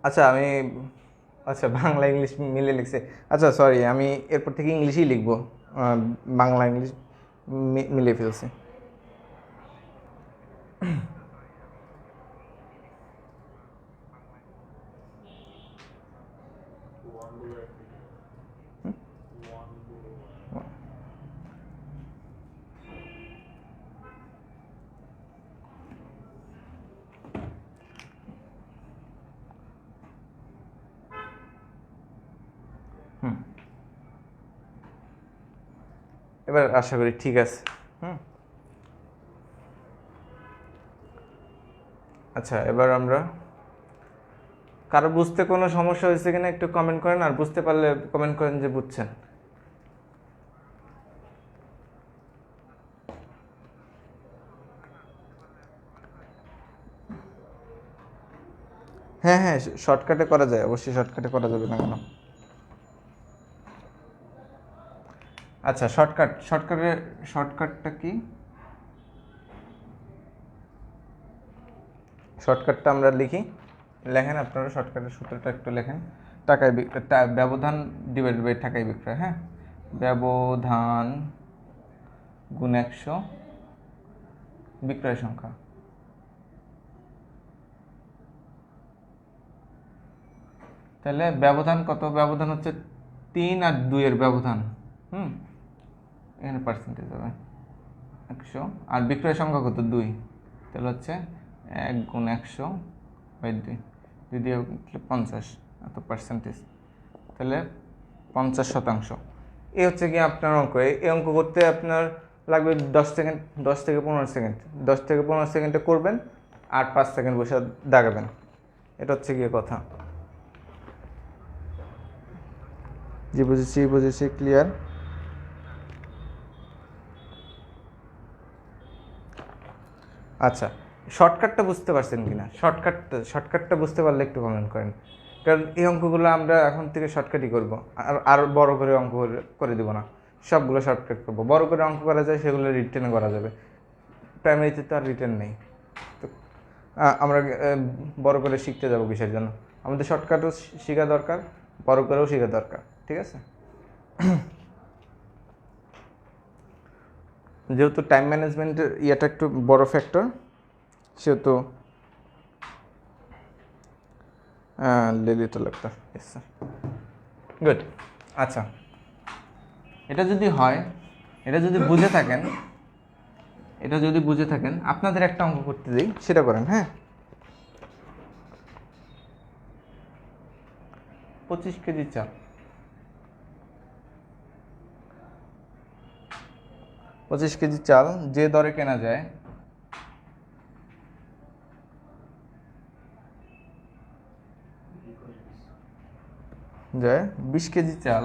আচ্ছা আচ্ছা, বাংলা ইংলিশ মিলিয়ে লিখছে। আচ্ছা সরি, আমি এরপর থেকে ইংলিশই লিখবো, বাংলা ইংলিশ মিলিয়ে ফেলছি। এবার আশা করি ঠিক আছে। আচ্ছা, এবার আমরা কারো বুঝতে কোনো সমস্যা হয়েছে কিনা একটু কমেন্ট করেন, আর বুঝতে পারলে কমেন্ট করেন যে বুঝছেন। হ্যাঁ হ্যাঁ, শর্টকাটে করা যায়, অবশ্যই শর্টকাটে করা যাবে না কেন। আচ্ছা, শর্টকাটটা কি? শর্টকাটটা আমরা লিখি, লেখেন আপনারা শর্টকাটের সূত্রটা একটু লেখেন। ব্যবধান ডিভাইডেড বাই টাকায় বিক্রয়। হ্যাঁ, ব্যবধান গুণ 100 বিক্রয় সংখ্যা। তাহলে ব্যবধান কত? ব্যবধান হচ্ছে 3 আর 2 এর ব্যবধান। এখানে পার্সেন্টেজ হবে 100, আর বিক্রয় সংখ্যা কত? 2। তাহলে হচ্ছে 1×100/2, 2 দিয়ে 50, এত পার্সেন্টেজ। তাহলে 50%। এই হচ্ছে কি আপনার অঙ্ক। এই অঙ্ক করতে আপনার লাগবে 10 সেকেন্ড, 10 থেকে 15 সেকেন্ড। 10 থেকে 15 সেকেন্ডে করবেন, আর 5 সেকেন্ড বসে দাগাবেন। এটা হচ্ছে গিয়ে কথা। জি বুঝেছি, ক্লিয়ার। আচ্ছা, শর্টকাটটা বুঝতে পারছেন কিনা? শর্টকাটটা বুঝতে পারলে একটু কমেন্ট করেন, কারণ এই অঙ্কগুলো আমরা এখন থেকে শর্টকাটই করবো, আর বড় করে অঙ্ক করে দেবো না, সবগুলো শর্টকাট করবো। বড় করে অঙ্ক করা যায়, সেগুলো রিটেনে করা যাবে। প্রাইমারিতে তো আর রিটেন নেই, তো আমরা বড় করে শিখতে যাবো কিসের জন্য? আমাদের শর্টকাটও শেখা দরকার, বড় করেও শেখা দরকার। ঠিক আছে? যেহেতু টাইম ম্যানেজমেন্টের ইয়েটা একটু বড় ফ্যাক্টর, সেহেতু লিলিত লাগতো। গুড। আচ্ছা, এটা যদি হয়, এটা যদি বুঝে থাকেন, আপনাদের একটা অঙ্ক করতে দিই, সেটা করেন। হ্যাঁ, 25 কেজি চাল, 25 কেজি চাল যে দরে কেনা যায় যায় 20 কেজি চাল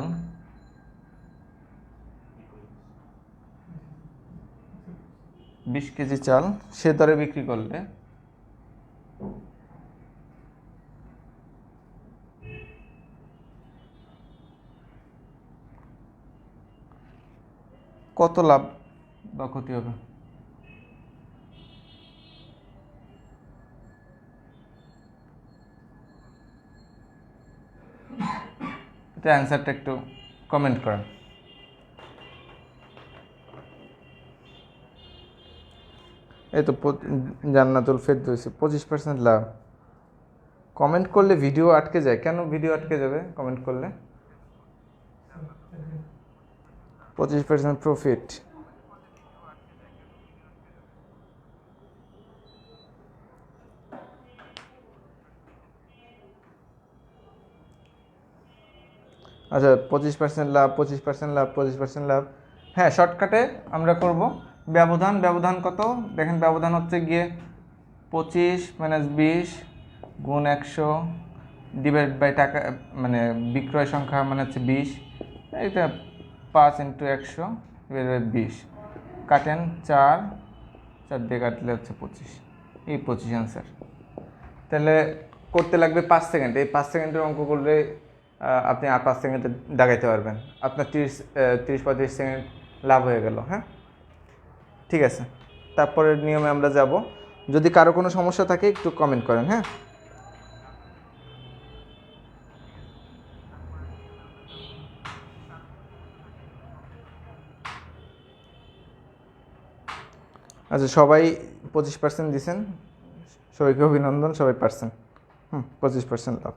20 কেজি চাল সে দরে বিক্রি করলে কত লাভ বা ক্ষতি হবে? এটা অ্যান্সারটা একটু কমেন্ট করেন। এই তো জান্নাতুল ফেরদৌসী 25% লাভ। কমেন্ট করলে ভিডিও আটকে যায় কেন? ভিডিও আটকে যাবে কমেন্ট করলে? 25% প্রফিট। আচ্ছা 25% লাভ, 25% লাভ, 25% লাভ। হ্যাঁ, শর্টকাটে আমরা করব ব্যবধান। ব্যবধান কত দেখেন, ব্যবধান হচ্ছে গিয়ে 25 - 20 গুণ 100 ডিভাইড বাই টাকা, মানে বিক্রয় সংখ্যা মানে হচ্ছে 20, এটা 5 × 100 ডিভাইড বাই 20 কাটেন 4 দিয়ে কাটলে হচ্ছে 25, এই 25 অ্যান্সার। তাহলে করতে লাগবে 5 সেকেন্ড। এই 5 সেকেন্ডের অঙ্ক করলে আপনি আর 5 সেকেন্ডে দাগাইতে পারবেন, আপনার 30-35 সেকেন্ড লাভ হয়ে গেল। হ্যাঁ, ঠিক আছে। তারপরের নিয়মে আমরা যাব। যদি কারো কোনো সমস্যা থাকে একটু কমেন্ট করেন। হ্যাঁ, আচ্ছা সবাই 25% দিছেন, সবাইকে অভিনন্দন, সবাই পারছেন। 25% লাভ।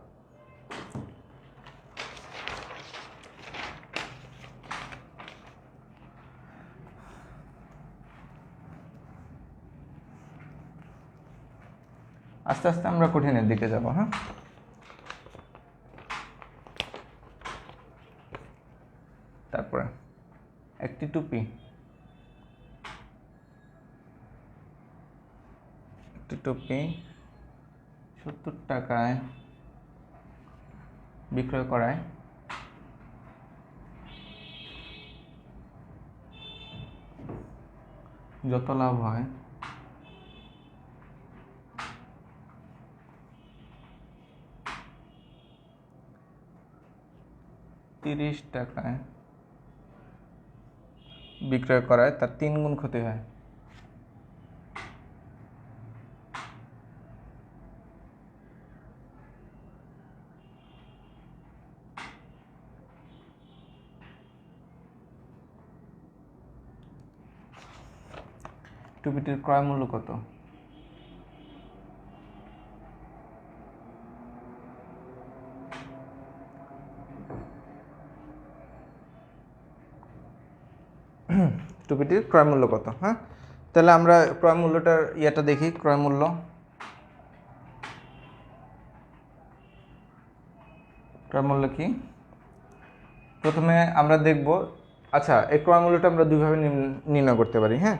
আস্তে আস্তে আমরা কঠিনের দিকে যাব। হ্যাঁ, তারপরে একটি টুপি 70 টাকায় বিক্রয় করায় যত লাভ হয় 30 টাকায় বিক্রয় করায় তার 3 গুণ ক্ষতি হয়। টুপিটির ক্রয় মূল্য কত? টুপিটির ক্রয় মূল্য কত? হ্যাঁ, তাহলে আমরা ক্রয় মূল্যটার ইয়েটা দেখি। ক্রয় মূল্য কি? প্রথমে আমরা দেখব, আচ্ছা এই ক্রয় মূল্যটা আমরা দুইভাবে নির্ণয় করতে পারি। হ্যাঁ,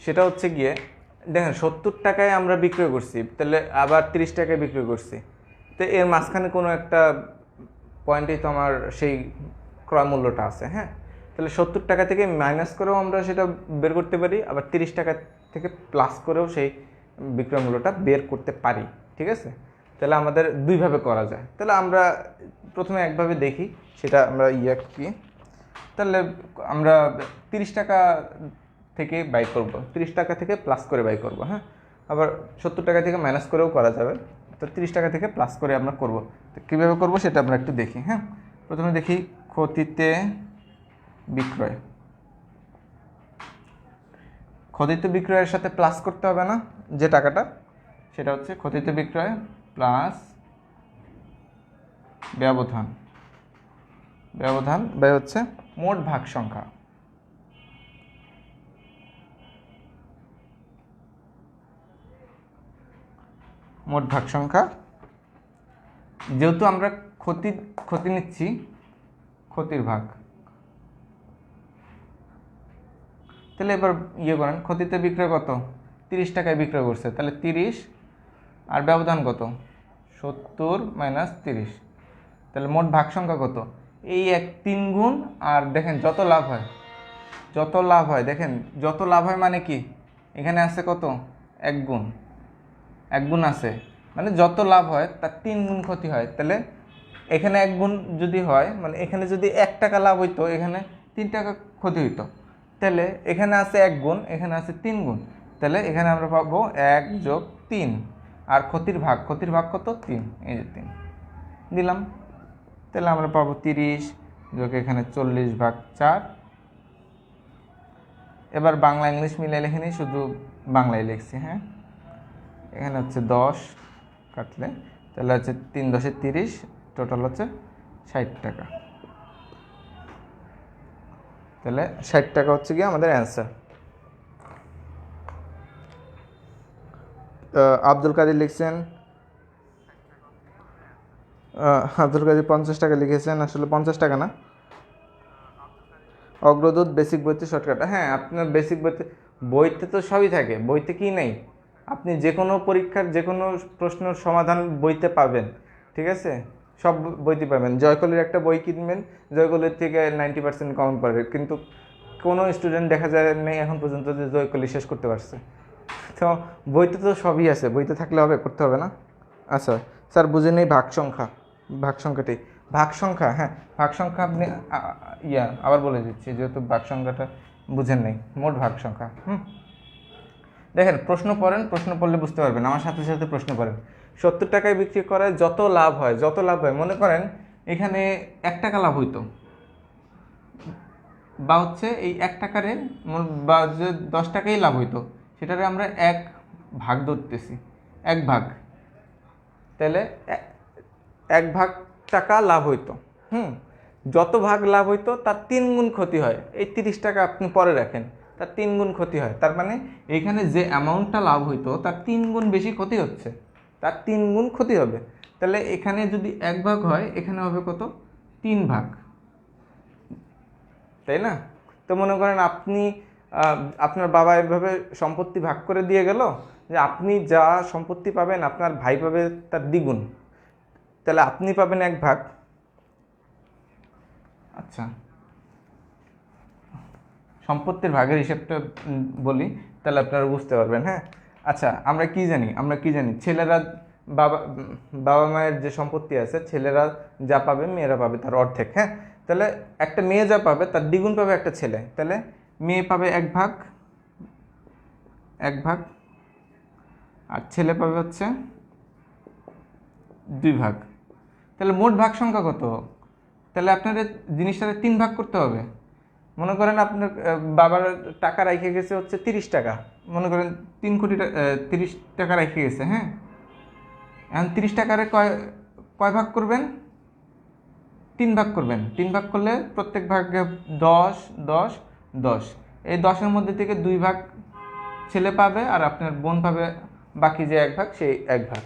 সেটা হচ্ছে গিয়ে দেখেন 70 টাকায় আমরা বিক্রয় করছি, তাহলে আবার 30 টাকায় বিক্রয় করছি, তো এর মাঝখানে কোনো একটা পয়েন্টেই তো আমার সেই ক্রয় মূল্যটা আছে। হ্যাঁ, তাহলে 70 টাকা থেকে মাইনাস করেও আমরা সেটা বের করতে পারি, আবার 30 টাকা থেকে প্লাস করেও সেই বিক্রয় মূল্যটা বের করতে পারি। ঠিক আছে, তাহলে আমাদের দুইভাবে করা যায়। তাহলে আমরা প্রথমে একভাবে দেখি, সেটা আমরা কি, তাহলে আমরা 30 টাকা থেকে বাই করব, 30 টাকা থেকে প্লাস করে বাই করব। হ্যাঁ, আবার 70 টাকা থেকে মাইনাস করেও করা যাবে, তো 30 টাকা থেকে প্লাস করে আমরা করব। তো কীভাবে করবো সেটা আমরা একটু দেখি। হ্যাঁ, প্রথমে দেখি ক্ষতিতে বিক্রয়। ক্ষতিতে বিক্রয়ের সাথে প্লাস করতে হবে না যে টাকাটা, সেটা হচ্ছে ক্ষতিতে বিক্রয় প্লাস ব্যবধান। ব্যবধান বাই হচ্ছে মোট ভাগ সংখ্যা। মোট ভাগ সংখ্যা, যেহেতু আমরা ক্ষতি নিচ্ছি, ক্ষতির ভাগ। তাহলে এবার করেন, ক্ষতিতে বিক্রয় কত? 30 টাকায় বিক্রয় করছে, তাহলে 30 আর ব্যবধান কত? 70 - 30, তাহলে মোট ভাগ সংখ্যা কত? এই 3 গুণ, আর দেখেন যত লাভ হয় দেখেন যত লাভ হয় মানে কি, এখানে আছে কত 1 গুণ, 1 গুণ আছে মানে যত লাভ হয় তার 3 গুণ ক্ষতি হয়। তাহলে এখানে 1 গুণ যদি হয় মানে এখানে যদি 1 টাকা লাভ হইতো এখানে 3 টাকা ক্ষতি হইতো। তাহলে এখানে আছে 1 গুণ, এখানে আছে 3 গুণ, তাহলে এখানে আমরা পাবো 1 যোগ 3, আর ক্ষতির ভাগ কত 3, এই যে 3 দিলাম। তাহলে আমরা পাবো 30 যোগ এখানে 40 ভাগ 4। এবার বাংলা ইংলিশ মিলে লিখিনি, শুধু বাংলায় লিখছি। হ্যাঁ, এখানে হচ্ছে 10 কাটলে তাহলে হচ্ছে 3 10 30, টোটাল হচ্ছে 60 টাকা। তাহলে 60 টাকা হচ্ছে কি আমাদের অ্যান্সার। আব্দুল কাদের লিখছেন, আব্দুল কাদের 50 টাকা লিখেছেন, আসলে 50 টাকা না। অগ্রদূত বেসিক বইতে শর্টকাট, হ্যাঁ আপনার বেসিক বইতে তো সবই থাকে, বইতে কি নেই, আপনি যে কোনো পরীক্ষার যে কোনো প্রশ্নের সমাধান বইতে পাবেন, ঠিক আছে, সব বইতে পাবেন। জয়কলির একটা বই কিনবেন, জয়কলির থেকে 90% কমন পড়ে, কিন্তু কোনো স্টুডেন্ট দেখা যায় নেই এখন পর্যন্ত যে জয়কলি শেষ করতে পারছে। তো বইতে তো সবই আছে, বইতে থাকলে হবে, করতে হবে না। আচ্ছা স্যার বুঝে নেই ভাগ সংখ্যাটি ভাগ সংখ্যা, হ্যাঁ ভাগ সংখ্যা আপনি আবার বলে দিচ্ছি, যেহেতু ভাগ সংখ্যাটা বুঝেন নেই, মোট ভাগ সংখ্যা। দেখেন প্রশ্ন পড়লে বুঝতে পারবেন, আমার সাথে সাথে প্রশ্ন পড়েন। 70 টাকায় বিক্রি করে যত লাভ হয়, মনে করেন এখানে 1 টাকা লাভ হইতো, বা হচ্ছে এই 1 টাকারে বা যে 10 টাকাই লাভ হইতো, সেটারে আমরা 1 ভাগ ধরতেছি, 1 ভাগ, তাহলে 1 ভাগ টাকা লাভ হইতো। যত ভাগ লাভ হইতো তার 3 গুণ ক্ষতি হয়। এই 30 টাকা আপনি পরে রাখেন, তার 3 গুণ ক্ষতি হয়, তার মানে এখানে যে অ্যামাউন্টটা লাভ হইতো তার 3 গুণ বেশি ক্ষতি হচ্ছে, তার 3 গুণ ক্ষতি হবে। তাহলে এখানে যদি 1 ভাগ হয়, এখানে হবে কত 3 ভাগ, তাই না? তো মনে করেন আপনি আপনার বাবা এভাবে সম্পত্তি ভাগ করে দিয়ে গেল যে আপনি যা সম্পত্তি পাবেন আপনার ভাই পাবে তার দ্বিগুণ, তাহলে আপনি পাবেন 1 ভাগ। আচ্ছা, সম্পত্তির ভাগের হিসেবটা বলি, তাহলে আপনারা বুঝতে পারবেন। হ্যাঁ, আচ্ছা আমরা কি জানি ছেলেরা বাবা মায়ের যে সম্পত্তি আছে, ছেলেরা যা পাবে মেয়েরা পাবে তার অর্ধেক। হ্যাঁ, তাহলে একটা মেয়ে যা পাবে তার দ্বিগুণ পাবে একটা ছেলে, তাহলে মেয়ে পাবে 1 ভাগ, আর ছেলে পাবে হচ্ছে 2 ভাগ। তাহলে মোট ভাগ সংখ্যা কত? তাহলে আপনাদের জিনিসটাতে 3 ভাগ করতে হবে। মনে করেন আপনার বাবার টাকা রেখে গেছে হচ্ছে 30 টাকা, মনে করেন 3 কোটি 30 টাকা রেখে গেছে। হ্যাঁ, এখন 30 টাকারে কয় ভাগ করবেন? 3 ভাগ করবেন। 3 ভাগ করলে প্রত্যেক ভাগে 10 10 10, এই 10-এর মধ্যে থেকে 2 ভাগ ছেলে পাবে, আর আপনার বোন পাবে বাকি যে 1 ভাগ, সেই 1 ভাগ।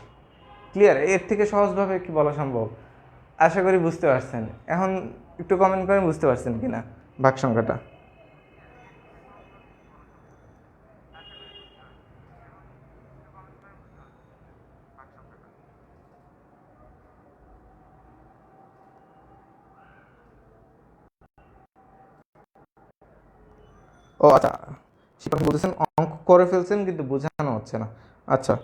ক্লিয়ার? এর থেকে সহজভাবে কি বলা সম্ভব? আশা করি বুঝতে পারছেন। এখন একটু কমেন্ট করেন বুঝতে পারছেন কিনা ভাগ সংখ্যাটা। ও আচ্ছা, সেটা বলতেছেন অঙ্ক করে ফেলছেন কিন্তু বোঝানো হচ্ছে না। আচ্ছা,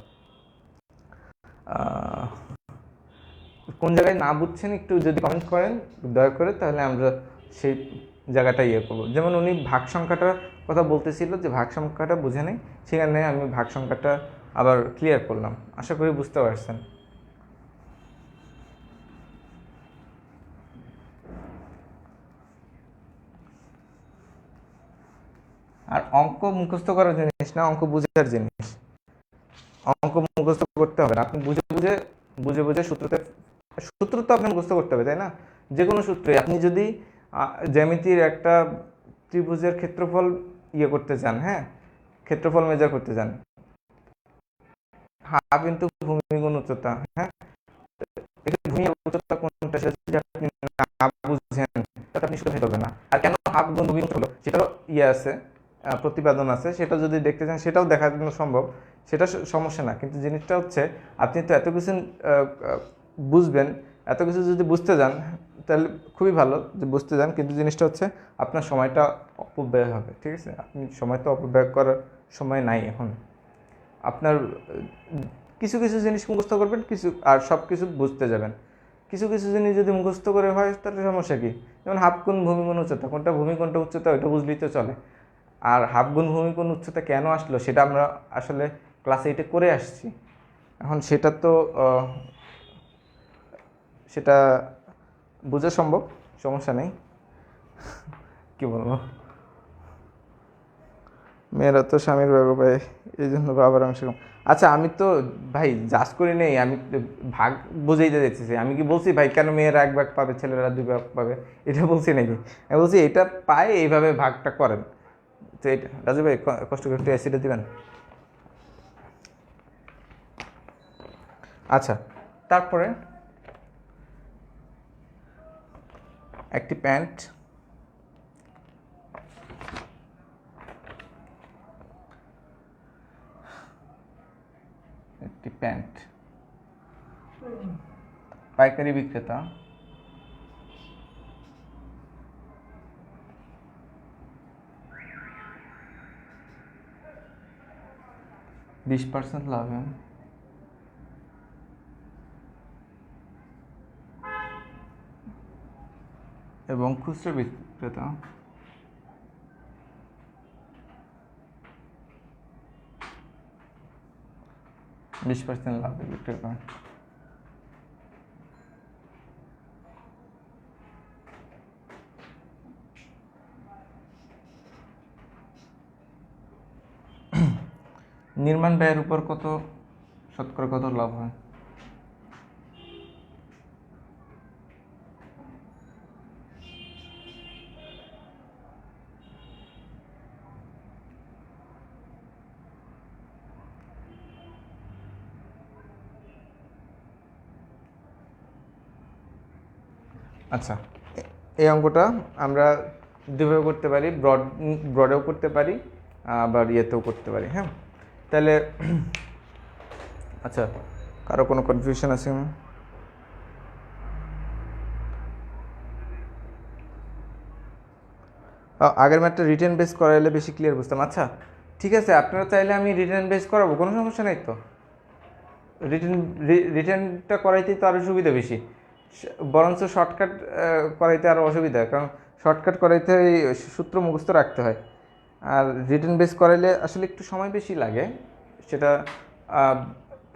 কোন জায়গায় না বুঝছেন একটু যদি কমেন্ট করেন দয়া করে, তাহলে আমরা সেই জায়গাটা করবো। যেমন উনি ভাগ সংখ্যাটার কথা বলতেছিল যে ভাগ সংখ্যাটা বুঝে নেই, সেখানে আমি ভাগ সংখ্যাটা আবার ক্লিয়ার করলাম। আশা করি বুঝতে পারছেন। আর অঙ্ক মুখস্থ করার জিনিস না, অঙ্ক বুঝার জিনিস। অঙ্ক মুখস্থ করতে হবে না, আপনি বুঝে বুঝে সূত্র তো আপনি মুখস্থ করতে হবে, তাই না? যে কোনো সূত্রে আপনি যদি জ্যামিতির একটা ত্রিভুজের ক্ষেত্রফল করতে চান, হ্যাঁ ক্ষেত্রফল মেজার করতে চান, হাফ ইন্টু ভূমি গুণ উচ্চতা, হ্যাঁ ভূমি উচ্চতা কোনটা সেটা আপনি না বুঝেন তাতে আপনি সূত্র হবে না। আর কেন হাফ গুণ ভূমি হলো সেটারও আছে, প্রতিপাদন আছে, সেটা যদি দেখতে চান সেটাও দেখানো সম্ভব, সেটা সমস্যা না। কিন্তু জিনিসটা হচ্ছে আপনি তো এত কিছু বুঝবেন, এত কিছু যদি বুঝতে যান তাহলে খুবই ভালো যে বুঝতে যান, কিন্তু জিনিসটা হচ্ছে আপনার সময়টা অপব্যয় হবে। ঠিক আছে, আপনি সময় তো অপব্যয় করার সময় নাই এখন। আপনার কিছু কিছু জিনিস মুখস্থ করবেন, কিছু আর সব কিছু বুঝতে যাবেন। কিছু কিছু জিনিস যদি মুখস্থ করে হয় তাহলে সমস্যা কী? যেমন হাফ গুণ ভূমি গুণ উচ্চতা, কোনটা ভূমি কোনটা উচ্চতা ওইটা বুঝলেই তো চলে। আর হাফ গুণ ভূমি কোণ উচ্চতা কেন আসলো সেটা আমরা আসলে ক্লাস 8-এ করে আসছি। এখন সেটা তো সেটা বোঝা সম্ভব, সমস্যা নেই। কী বলবো, মেয়েরা তো স্বামীর ভাগ পায়, এই জন্য বাবার অংশ কম। আচ্ছা আমি তো ভাই জাজ করি নেই, আমি ভাগ বুঝাইতে দেখতেছি। আমি কি বলছি ভাই কেন মেয়েরা 1 ভাগ পাবে ছেলেরা 2 ভাগ পাবে, এটা বলছি নাকি? আমি বলছি এটা পায় এইভাবে ভাগটা করেন। তো এটা রাজু ভাই কষ্ট করে একটু অ্যাসিডে দিবেন। আচ্ছা, তারপরে একটি প্যান্ট পাইকারি বিক্রেতা 20% লাভে এবং খুচরা বিক্রেতা 20% লাভে বিক্রি করেন। নির্মাণ ব্যয়ের উপর শতকরা কত লাভ হয়? আচ্ছা, এই অঙ্কটা আমরা দুভাবে করতে পারি, ব্রডেও করতে পারি, আবার ইয়েতেও করতে পারি। হ্যাঁ, তাহলে আচ্ছা, কারো কোনো কনফিউশন আছে? আগের ম্যাথটা রিটেন বেস করাইলে বেশি ক্লিয়ার বুঝতাম। আচ্ছা ঠিক আছে, আপনারা চাইলে আমি রিটেন বেস করাবো, কোনো সমস্যা নেই তো। রিটেনটা করাইতেই তো আরও সুবিধা বেশি, বরঞ্চ শর্টকাট করাইতে আরও অসুবিধা, কারণ শর্টকাট করাইতে সূত্র মুখস্থ রাখতে হয়। আর রিটেন বেস করাইলে আসলে একটু সময় বেশি লাগে, সেটা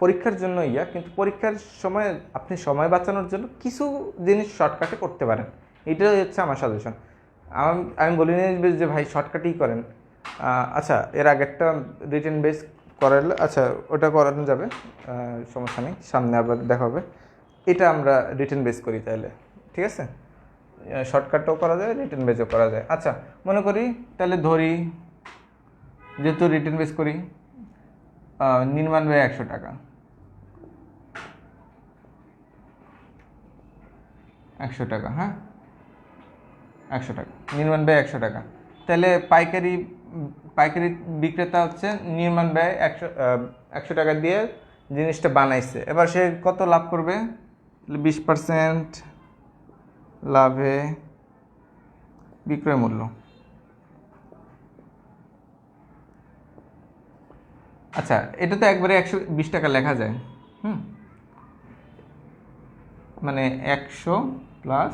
পরীক্ষার জন্য কিন্তু পরীক্ষার সময় আপনি সময় বাঁচানোর জন্য কিছু জিনিস শর্টকাটে করতে পারেন, এটাই হচ্ছে আমার সাজেশন। আমি বলিনি যে ভাই শর্টকাটেই করেন। আচ্ছা, এর আগেরটা রিটেন বেস করালে, আচ্ছা ওটা করানো যাবে, সমস্যা নেই, সামনে আবার দেখা হবে। এটা আমরা রিটেন বেস করি তাহলে, ঠিক আছে? শর্টকাটও করা যায়, রিটেন বেসও করা যায়। আচ্ছা মনে করি তাহলে ধরি, যেহেতু রিটেন বেস করি, নির্মাণ ব্যয় 100 টাকা, 100 টাকা, হ্যাঁ 100 টাকা নির্মাণ ব্যয় 100 টাকা। তাহলে পাইকারি বিক্রেতা হচ্ছে নির্মাণ ব্যয় 100 টাকা দিয়ে জিনিসটা বানাইছে, এবার সে কত লাভ করবে? 20% লাভে বিক্রয় মূল্য। আচ্ছা এটা তো একবারে 120 টাকা লেখা যায়, মানে 100 প্লাস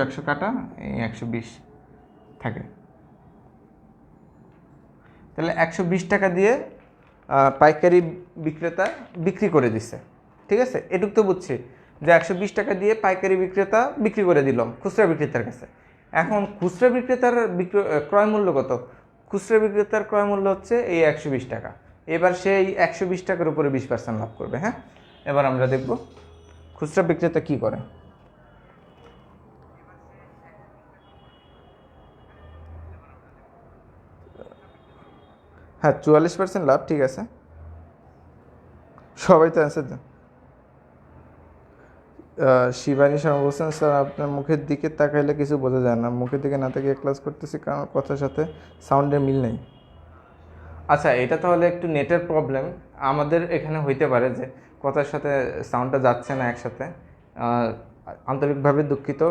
একশো কাটা 120 থাকে, তাহলে 120 টাকা দিয়ে পাইকারি বিক্রেতা বিক্রি করে দিচ্ছে। ঠিক আছে, এটুক তো বুঝছি যে 120 টাকা দিয়ে পাইকারি বিক্রেতা বিক্রি করে দিলাম খুচরা বিক্রেতার কাছে। এখন খুচরা বিক্রেতার ক্রয় মূল্য কত? খুচরা বিক্রেতার ক্রয় মূল্য হচ্ছে এই 120 টাকা। এবার সেই 120 টাকার উপরে 20% লাভ করবে। হ্যাঁ, এবার আমরা দেখব খুচরা বিক্রেতা কি করে। হ্যাঁ 44% লাভ, ঠিক আছে, সবাই তো অ্যান্সার দেন। শিবানী শর্মা বলছেন, স্যার আপনার মুখের দিকে তাকাইলে কিছু বোঝা যায় না, মুখের দিকে না তাকিয়ে ক্লাস করতেছি কারণ কথার সাথে সাউন্ডের মিল নেই। আচ্ছা, এটা তাহলে একটু নেটের প্রবলেম আমাদের এখানে হইতে পারে, যে কথার সাথে সাউন্ডটা যাচ্ছে না একসাথে। আন্তরিকভাবে দুঃখিত,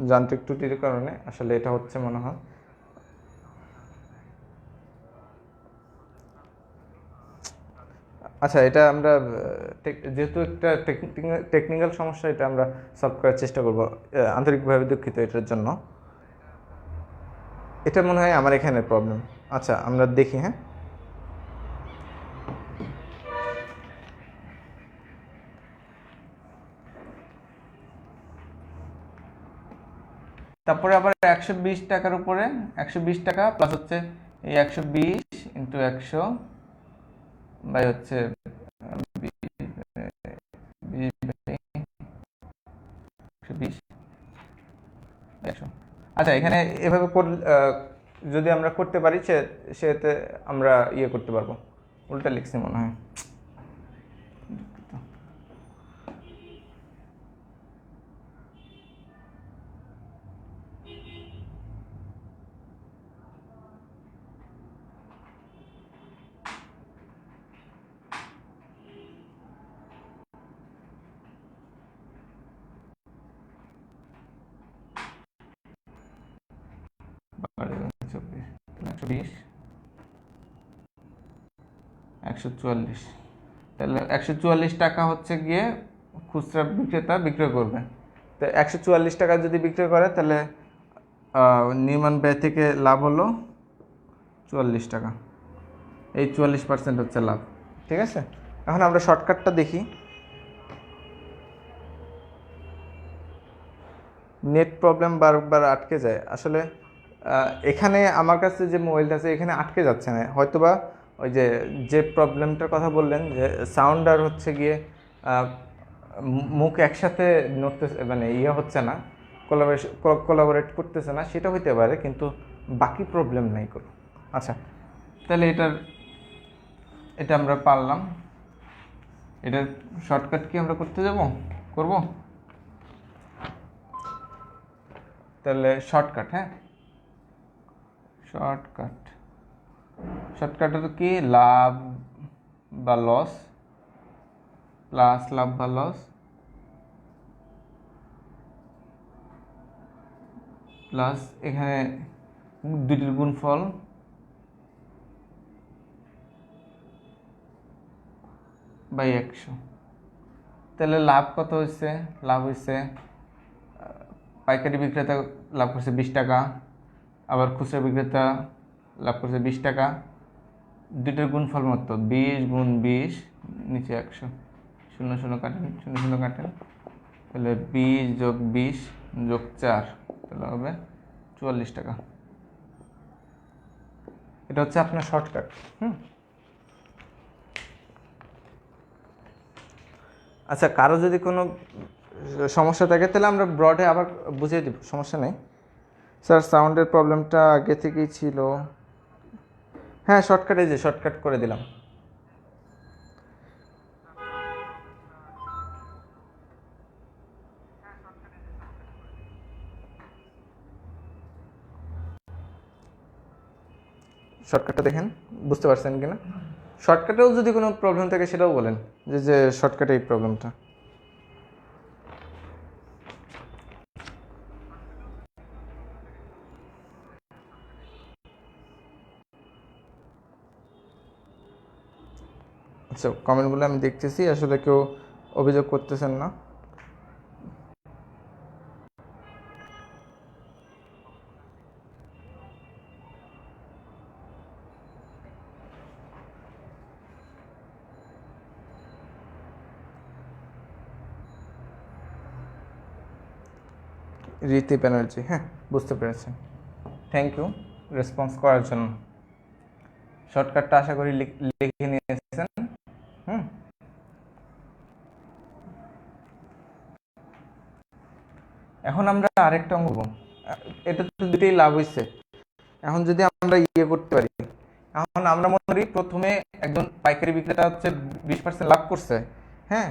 যান্ত্রিক ত্রুটির কারণে আসলে এটা হচ্ছে মনে হয়। আচ্ছা, এটা আমরা যেহেতু একটা টেকনিক্যাল সমস্যা, এটা আমরা সলভ করার চেষ্টা করব। আন্তরিকভাবে দুঃখিত এটার জন্য। এটা মনে হয় আমার এখানে প্রবলেম। আচ্ছা, আমরা দেখি। হ্যাঁ, তারপরে আবার 120 টাকার উপরে 120 টাকা প্লাস হচ্ছে এই 120 ইন্টু 100 বাই হচ্ছে 120 100। আচ্ছা, এখানে এভাবে যদি আমরা করতে পারি সেতে আমরা ইয়ে করতে পারবো। উল্টা লিখছি মনে হয়। তাহলে 144 টাকা হচ্ছে গিয়ে খুচরা বিক্রেতা বিক্রয় করবে। তো 144 টাকা যদি বিক্রয় করে, তাহলে নির্মাণ ব্যয় থেকে লাভ হলো 44 টাকা। এই 44% হচ্ছে লাভ। ঠিক আছে, এখন আমরা শর্টকাটটা দেখি। নেট প্রবলেম বারবার আটকে যায় আসলে। এখানে আমার কাছে যে মোবাইলটা আছে এখানে আটকে যাচ্ছে না, হয়তোবা ওই যে প্রবলেমটার কথা বললেন, যে সাউন্ড আর হচ্ছে গিয়ে মুখ একসাথে নড়তেছে, মানে ইয়ে হচ্ছে না, কোলাবোরেট করতেছে না, সেটা হইতে পারে, কিন্তু বাকি প্রবলেম নাই কোনো। আচ্ছা, তাহলে এটা আমরা পারলাম। এটার শর্টকাট কি আমরা করব? তাহলে শর্টকাট, হ্যাঁ, শর্টকাটের কি লাভ বা লস প্লাস লাভ বা লস প্লাস এখানে দুটির গুণফল বাই 100। তাহলে লাভ কত হয়েছে? লাভ হয়েছে পাইকারি বিক্রেতা লাভ করছে 20 টাকা, আবার খুচরা বিক্রেতা লাভ করছে 20 টাকা। দুটোর গুণফল মতো 20 গুণ 20 নিচে 100, 0 0 কাটেন, 0 0 কাটেন, তাহলে 20 যোগ 20 যোগ 4, তাহলে হবে 44 টাকা। এটা হচ্ছে আপনার শর্টকাট। আচ্ছা, কারো যদি কোনো সমস্যা থাকে তাহলে আমরা ব্রডে আবার বুঝিয়ে দিব, সমস্যা নেই। স্যার সাউন্ডের প্রবলেমটা আগে থেকেই ছিল। হ্যাঁ, শর্টকাট করে দিলাম। শর্টকাটটা দেখেন, বুঝতে পারছেন কিনা? শর্টকাটেও যদি কোনো প্রবলেম থাকে সেটাও বলেন, যে শর্টকাটে এই প্রবলেমটা। আচ্ছা, কমেন্টগুলো আমি দেখতেছি, আসলে কেউ অভিযোগ করতেছেন না। রীতি ব্যানার্জি, হ্যাঁ, বুঝতে পেরেছি। থ্যাংক ইউ রেসপন্স করার জন্য। শর্টকাটটা আশা করি লিখে নিয়েছেন। এখন আমরা আরেকটা অঙ্ক, এটা তো দুটোই লাভ হয়েছে। এখন যদি আমরা ইয়ে করতে পারি, এখন আমরা মনে করি প্রথমে একজন পাইকারি বিক্রেতা হচ্ছে 20% লাভ করছে, হ্যাঁ,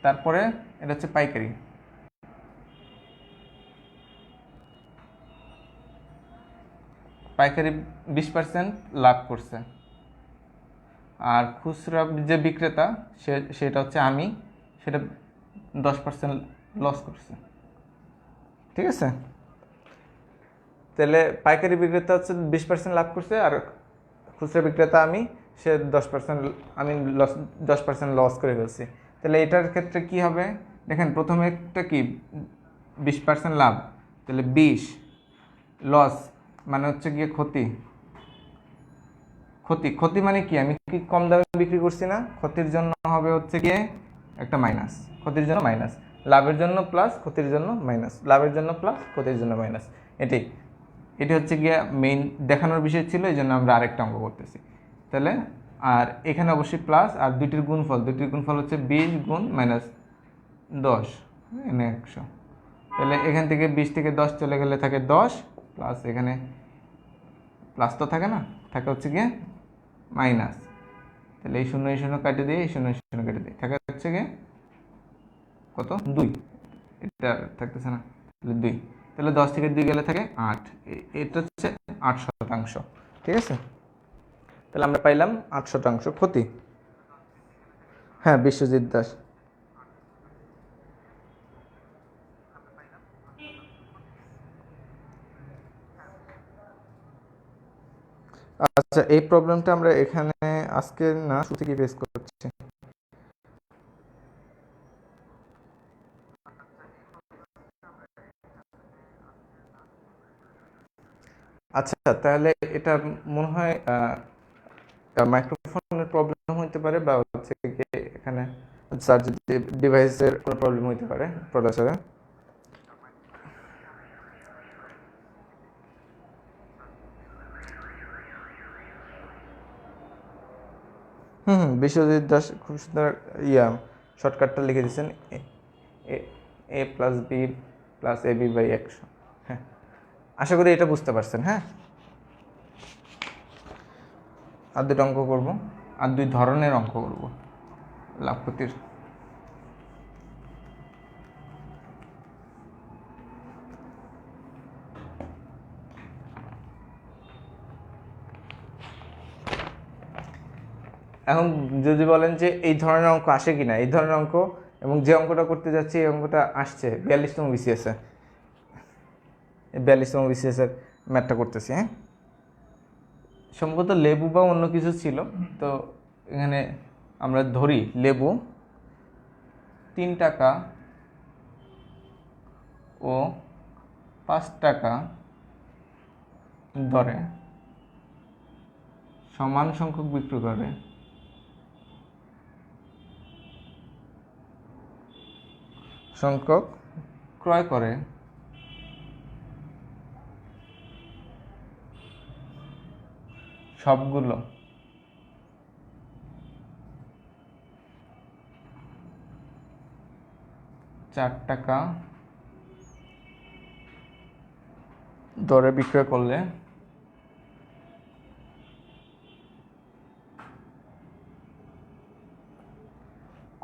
তারপরে এটা হচ্ছে পাইকারি, পাইকারি 20% লাভ করছে, আর খুচরা যে বিক্রেতা সেটা হচ্ছে আমি, সেটা 10% লস করছে। ঠিক আছে, তাহলে পাইকারি বিক্রেতা হচ্ছে 20% লাভ করছে, আর খুচরা বিক্রেতা আমি, সে 10%, আমি 10% লস করে ফেলছি। তাহলে এটার ক্ষেত্রে কি হবে দেখেন, প্রথমে একটা কি 20% লাভ, তাহলে 20 লস মানে হচ্ছে গিয়ে ক্ষতি, ক্ষতি ক্ষতি মানে কি, আমি কি কম দামে বিক্রি করছি না, ক্ষতির জন্য হবে হচ্ছে গিয়ে একটা মাইনাস, ক্ষতির জন্য মাইনাস, লাভের জন্য প্লাস, ক্ষতির জন্য মাইনাস, লাভের জন্য প্লাস, ক্ষতির জন্য মাইনাস। এটাই, এটি হচ্ছে গিয়ে মেইন দেখানোর বিষয় ছিল, এই জন্য আমরা আরেকটা অঙ্ক করতেছি। তাহলে আর এখানে অবশ্যই প্লাস, আর দুইটির গুণফল হচ্ছে 20 গুণ মাইনাস 10 এনে 100। তাহলে এখান থেকে 20 থেকে 10 চলে গেলে থাকে 10, প্লাস এখানে প্লাস তো থাকে না, থাকে হচ্ছে গিয়ে মাইনাস। তাহলে এই 0 কেটে দিয়ে, এই 0 কেটে দিয়ে, থাকে হচ্ছে গিয়ে কত 2, এটা থাকতেছে না, তাহলে 2। তাহলে 10 থেকে 2 গেলে থাকে 8, এটা হচ্ছে 8%। ঠিক আছে, তাহলে আমরা পাইলাম 8% ক্ষতি। হ্যাঁ, বিশ্বজিৎ দাস। আচ্ছা, এই প্রবলেমটা আমরা এখানে আজকে না শুরু থেকে ফেস করছি। আচ্ছা, তাহলে এটা মনে হয় মাইক্রোফোনের প্রবলেম হতে পারে, বা হচ্ছে কি এখানে চার্জ ডিভাইসের কোনো প্রবলেম হতে পারে প্রসেসরে। বিশ্বজিৎ দাস খুব সুন্দর শর্টকাটটা লিখে দিয়েছেন, A plus B plus A B by 100। হ্যাঁ, আশা করি এটা বুঝতে পারছেন। হ্যাঁ, আর দুটো অঙ্ক করবো, আর দুই ধরনের অঙ্ক করবো লাভ ক্ষতির। এখন যদি বলেন যে এই ধরনের অঙ্ক আসে কিনা, এই ধরনের অঙ্ক, এবং যে অঙ্কটা করতে যাচ্ছি এই অঙ্কটা আসছে 42তম বিসিএসে, 42তম বিসিএসের ম্যাথটা করতেছি। হ্যাঁ, সম্ভবত লেবু বা অন্য কিছু ছিল, তো এখানে আমরা ধরি লেবু 3 টাকা ও 5 টাকা দরে সমান সংখ্যক বিক্রি করে, সংখ্যক ক্রয় করে, সবগুলো 4 টাকা দরে বিক্রয় করলে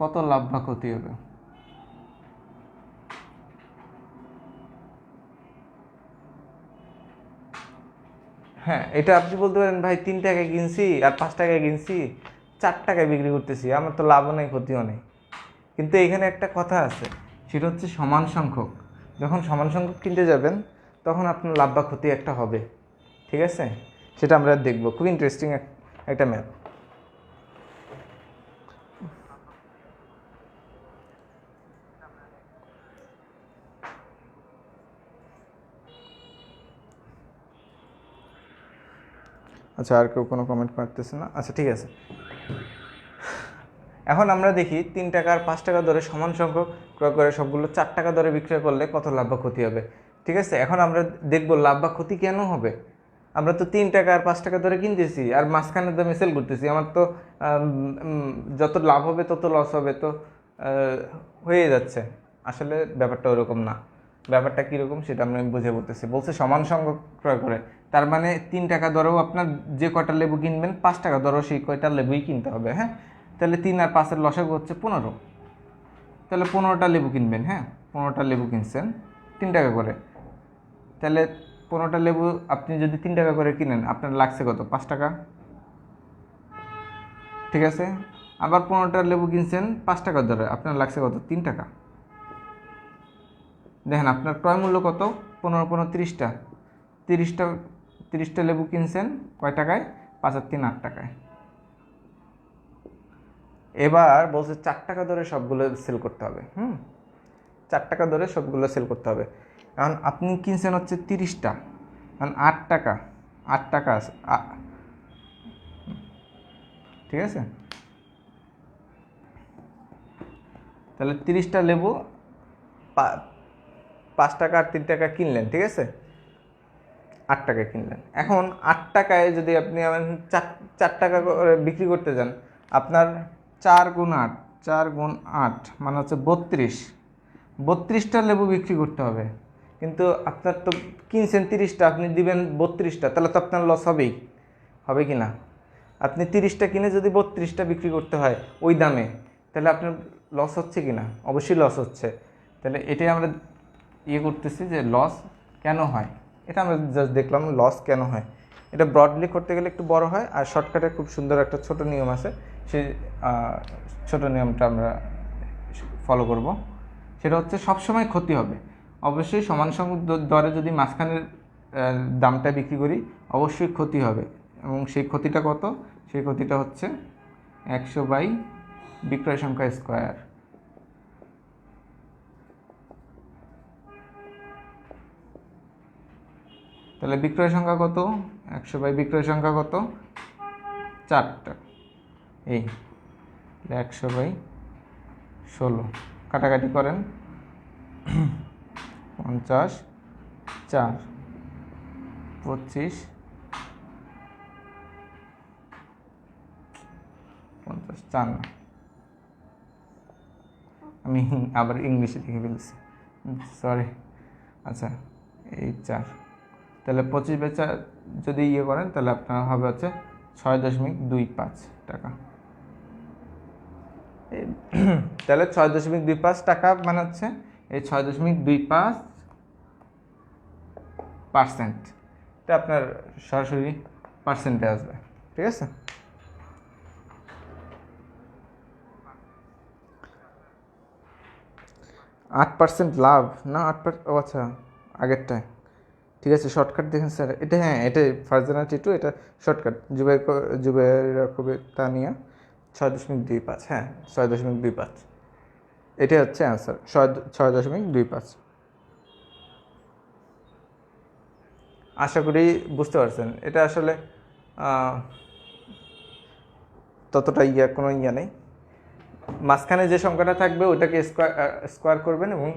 কত লাভ বা ক্ষতি হবে। হ্যাঁ, এটা আপনি বলতে পারেন ভাই 3 টাকায় কিনছি আর 5 টাকায় কিনছি, 4 টাকায় বিক্রি করতেছি, আমার তো লাভও নেই ক্ষতিও নেই। কিন্তু এখানে একটা কথা আছে, সেটা হচ্ছে সমান সংখ্যক। যখন সমান সংখ্যক কিনতে যাবেন তখন আপনার লাভ বা ক্ষতি একটা হবে। ঠিক আছে, সেটা আমরা দেখব, খুব ইন্টারেস্টিং একটা ম্যাথ। আচ্ছা, আর কেউ কোনো কমেন্ট করতেছে না? আচ্ছা, ঠিক আছে। এখন আমরা দেখি 3 টাকা আর 5 টাকা দরে সমান সংখ্যক ক্রয় করে সবগুলো 4 টাকা দরে বিক্রয় করলে কত লাভ বা ক্ষতি হবে। ঠিক আছে, এখন আমরা দেখব লাভ বা ক্ষতি কেন হবে। আমরা তো 3 টাকা আর 5 টাকা দরে কিনতেছি, আর মাঝখানের দামে সেল করতেছি, আমার তো যত লাভ হবে তত লস হবে, তো হয়ে যাচ্ছে। আসলে ব্যাপারটা ওরকম না। ব্যাপারটা কীরকম সেটা আমি বুঝে বলতেছি। বলছে সমান সংখ্যক ক্রয় করে, তার মানে 3 টাকা দরেও আপনার যে কয়টা লেবু কিনবেন 5 টাকা দরেও সেই কয়টা লেবুই কিনতে হবে। হ্যাঁ, তাহলে 3 আর 5-এর লসাগু হচ্ছে 15। তাহলে 15টা লেবু কিনবেন। হ্যাঁ, 15টা লেবু কিনছেন 3 টাকা করে, তাহলে 15টা লেবু আপনি যদি 3 টাকা করে কিনেন আপনার লাগছে কত? 5 টাকা। ঠিক আছে, আবার 15টা লেবু কিনছেন 5 টাকা ধরে, আপনার লাগছে কত? 3 টাকা। দেখেন আপনার ক্রয় মূল্য কত? 15 15 30টা, 30টা 30টা লেবু কিনছেন কয় টাকায়? 5 আর 3 8 টাকায়। এবার বলছে 4 টাকা ধরে সবগুলো সেল করতে হবে। 4 টাকা ধরে সবগুলো সেল করতে হবে। কারণ আপনি কিনছেন হচ্ছে 30টা, কারণ 8 টাকা, 8 টাকা আছে। ঠিক আছে, তাহলে 30টা লেবু 5 টাকা আর 3 টাকা কিনলেন। ঠিক আছে, 8 টাকায় কিনলেন। এখন 8 টাকায় যদি আপনি 4 টাকা করে বিক্রি করতে যান, আপনার 4 গুণ 8, 4 গুণ 8 মানে হচ্ছে 32টা লেবু বিক্রি করতে হবে। কিন্তু আপনার তো কিনছেন 30টা, আপনি দিবেন 32টা, তাহলে তো আপনার লস হবেই, হবে কি না? আপনি 30টা কিনে যদি 32টা বিক্রি করতে হয় ওই দামে, তাহলে আপনার লস হচ্ছে কি না? অবশ্যই লস হচ্ছে। তাহলে এটাই আমরা করতেছি যে লস কেন হয়, এটা আমরা জাস্ট দেখলাম লস কেন হয়। এটা ব্রডলি করতে গেলে একটু বড় হয়, আর শর্টকাটে খুব সুন্দর একটা ছোট নিয়ম আছে, সেই ছোট নিয়মটা আমরা ফলো করব। সেটা হচ্ছে সবসময় ক্ষতি হবে, অবশ্যই সমান দরে যদি মাঝখানের দামটা বিক্রি করি অবশ্যই ক্ষতি হবে। এবং সেই ক্ষতিটা কত? সেই ক্ষতিটা হচ্ছে 100 বিক্রয় সংখ্যা স্কোয়ার। তাহলে বিক্রয় সংখ্যা কত? 100 বিক্রয় সংখ্যা কত? 4টা। এই 100/16 কাটাকাটি করেন, 50 4 25 50 4 না, আমি আবার ইংলিশে লিখে ফেলছি, সরি। আচ্ছা, এই 4, তাহলে 25/4 যদি করেন তাহলে আপনার হবে হচ্ছে 6.25 টাকা। তাহলে 6.25 টাকা মানে হচ্ছে এই 6.25% এটা আপনার সরাসরি পার্সেন্টে আসবে। ঠিক আছে, 8% লাভ না? 8%? ও আচ্ছা, আগেরটায়। ঠিক আছে, শর্টকাট দেখেন স্যার, এটা হ্যাঁ, এটাই ফারজানা টিটু, এটা শর্টকাট জুবের কবিতা নিয়ে 6.25। হ্যাঁ, 6.25, এটাই হচ্ছে অ্যান্সার, 6.25। আশা করি বুঝতে পারছেন। এটা আসলে ততটা কোনো নেই। মাঝখানে যে সংখ্যাটা থাকবে ওটাকে স্কোয়ার করবেন এবং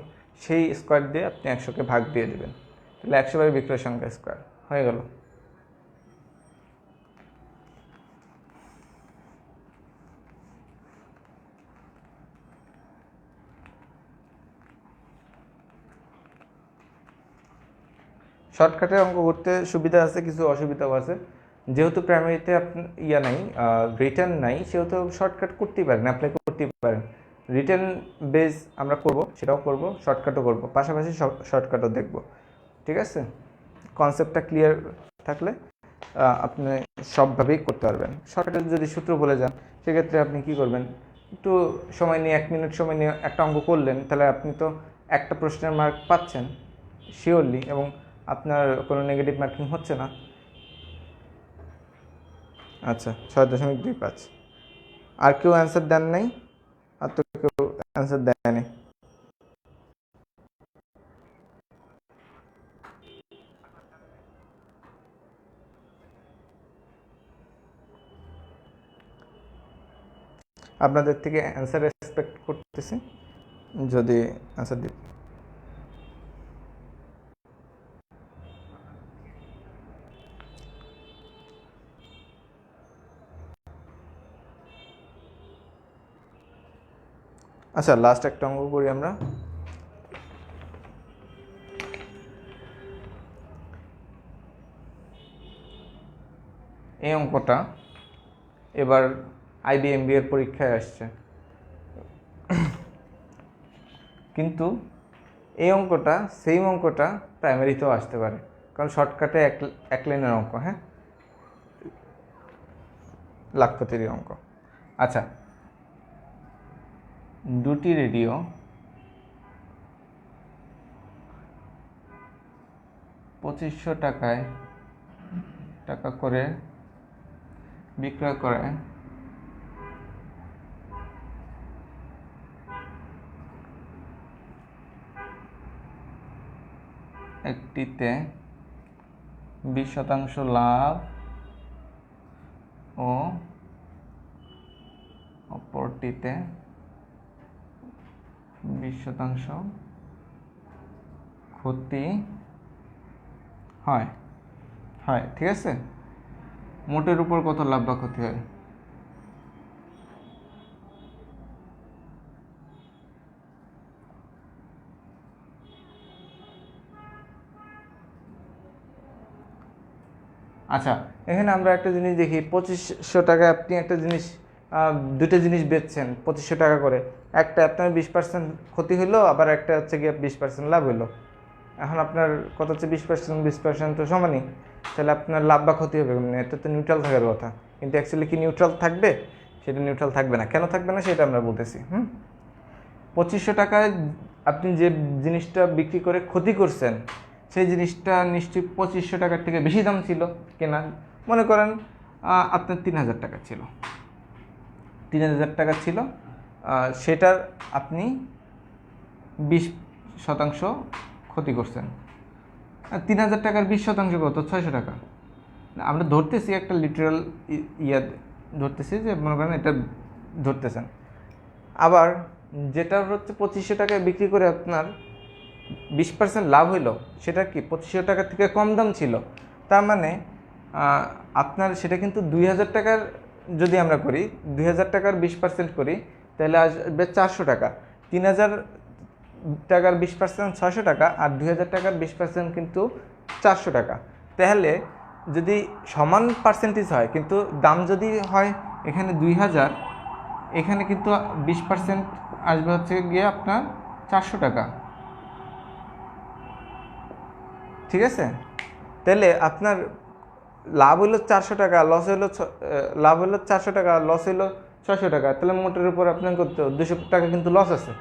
সেই স্কোয়ার দিয়ে আপনি 100কে ভাগ দিয়ে দেবেন, তাহলে 100 বিক্রয় সংখ্যা স্কোয়ার হয়ে গেল। শর্টকাটে অঙ্ক করতে সুবিধা আছে, কিছু অসুবিধাও আছে। যেহেতু প্রাইমারিতে আপনার নাই, রিটার্ন নাই, সেহেতু শর্টকাট করতেই পারেন, অ্যাপ্লাই করতেই পারেন। রিটার্ন বেস আমরা করব, সেটাও করব, শর্টকাটও করব, পাশাপাশি শর্টকাটও দেখব। ঠিক আছে, কনসেপ্টটা ক্লিয়ার থাকলে আপনি সবভাবেই করতে পারবেন। শর্টকাটে যদি সূত্র বলে যান সেক্ষেত্রে আপনি কি করবেন, একটু সময় নিয়ে 1 মিনিট সময় নিয়ে একটা অঙ্ক করলেন, তাহলে আপনি তো একটা প্রশ্নের মার্ক পাচ্ছেন শিওরলি, এবং আপনার কোনো নেগেটিভ মার্কিং হচ্ছে না। আচ্ছা, 6.25। আর কেউ অ্যান্সার দেন নাই? আর তো কেউ অ্যান্সার দেয়নি। আপনাদের থেকে অ্যান্সার এক্সপেক্ট করতেছি, যদি অ্যান্সার দিই। আচ্ছা, লাস্ট একটা অঙ্ক করি আমরা। এই অঙ্কটা এবার IBMB এর পরীক্ষায় আসছে। কিন্তু এই অঙ্কটা সেম অঙ্কটা প্রাইমারিতেও আসতে পারে, কারণ শর্টকাটে এক লাইনের অঙ্ক। হ্যাঁ, লাখপতির অঙ্ক। আচ্ছা, দুটি রেডিও টাকা করে বিক্রয় করে একটিতে 20% লাভ ও অপরটিতে 20% ক্ষতি হয়। ঠিক আছে, মোটের উপর কত লাভ বা ক্ষতি হয়? আচ্ছা, এখানে আমরা একটা জিনিস দেখি, 2500 টাকা আপনি একটা জিনিস, দুটো জিনিস বেচছেন 2500 টাকা করে, একটা আপনার 20% ক্ষতি হলো, আবার একটা হচ্ছে গিয়ে 20% লাভ হলো। এখন আপনার কত হচ্ছে 20% তো সমানই, তাহলে আপনার লাভ বা ক্ষতি হবে মানে এটা তো নিউট্রাল থাকার কথা, কিন্তু অ্যাকচুয়ালি কি নিউট্রাল থাকবে? সেটা নিউট্রাল থাকবে না। কেন থাকবে না সেটা আমরা বলতেছি। 2500 টাকায় আপনি যে জিনিসটা বিক্রি করে ক্ষতি করছেন, সেই জিনিসটা নিশ্চয়ই 2500 টাকার থেকে বেশি দাম ছিল কেনা। মনে করেন আপনার 3000 টাকা ছিল, 3000 টাকা ছিল, সেটার আপনি 20% ক্ষতি করছেন। 3000 টাকার 20% কত? 600 টাকা। আমরা ধরতেছি একটা লিটারাল ধরতেছি যে মনে করেন এটা ধরতেছেন। আবার যেটা হচ্ছে 2500 টাকায় বিক্রি করে আপনার 20% লাভ হইলো, সেটা কি 2500 টাকার থেকে কম দাম ছিল। তার মানে আপনার সেটা কিন্তু 2000 টাকার, যদি আমরা করি 2000 টাকার 20% করি, তাহলে আসবে 400 টাকা। 3000 টাকার 20% 600 টাকা, আর 2000 টাকার 20% কিন্তু 400 টাকা। তাহলে যদি সমান পার্সেন্টেজ হয়, কিন্তু দাম যদি হয় এখানে 2000, এখানে কিন্তু 20% আসবে হচ্ছে গিয়ে আপনার 400 টাকা। ঠিক আছে, তাহলে আপনার লাভ হলো 400 টাকা, লস হলো লাভ হলো 400 টাকা, লস হলো 600 টাকা। তাহলে মোটের উপর আপনার কত 200 টাকা কিন্তু লস আছে।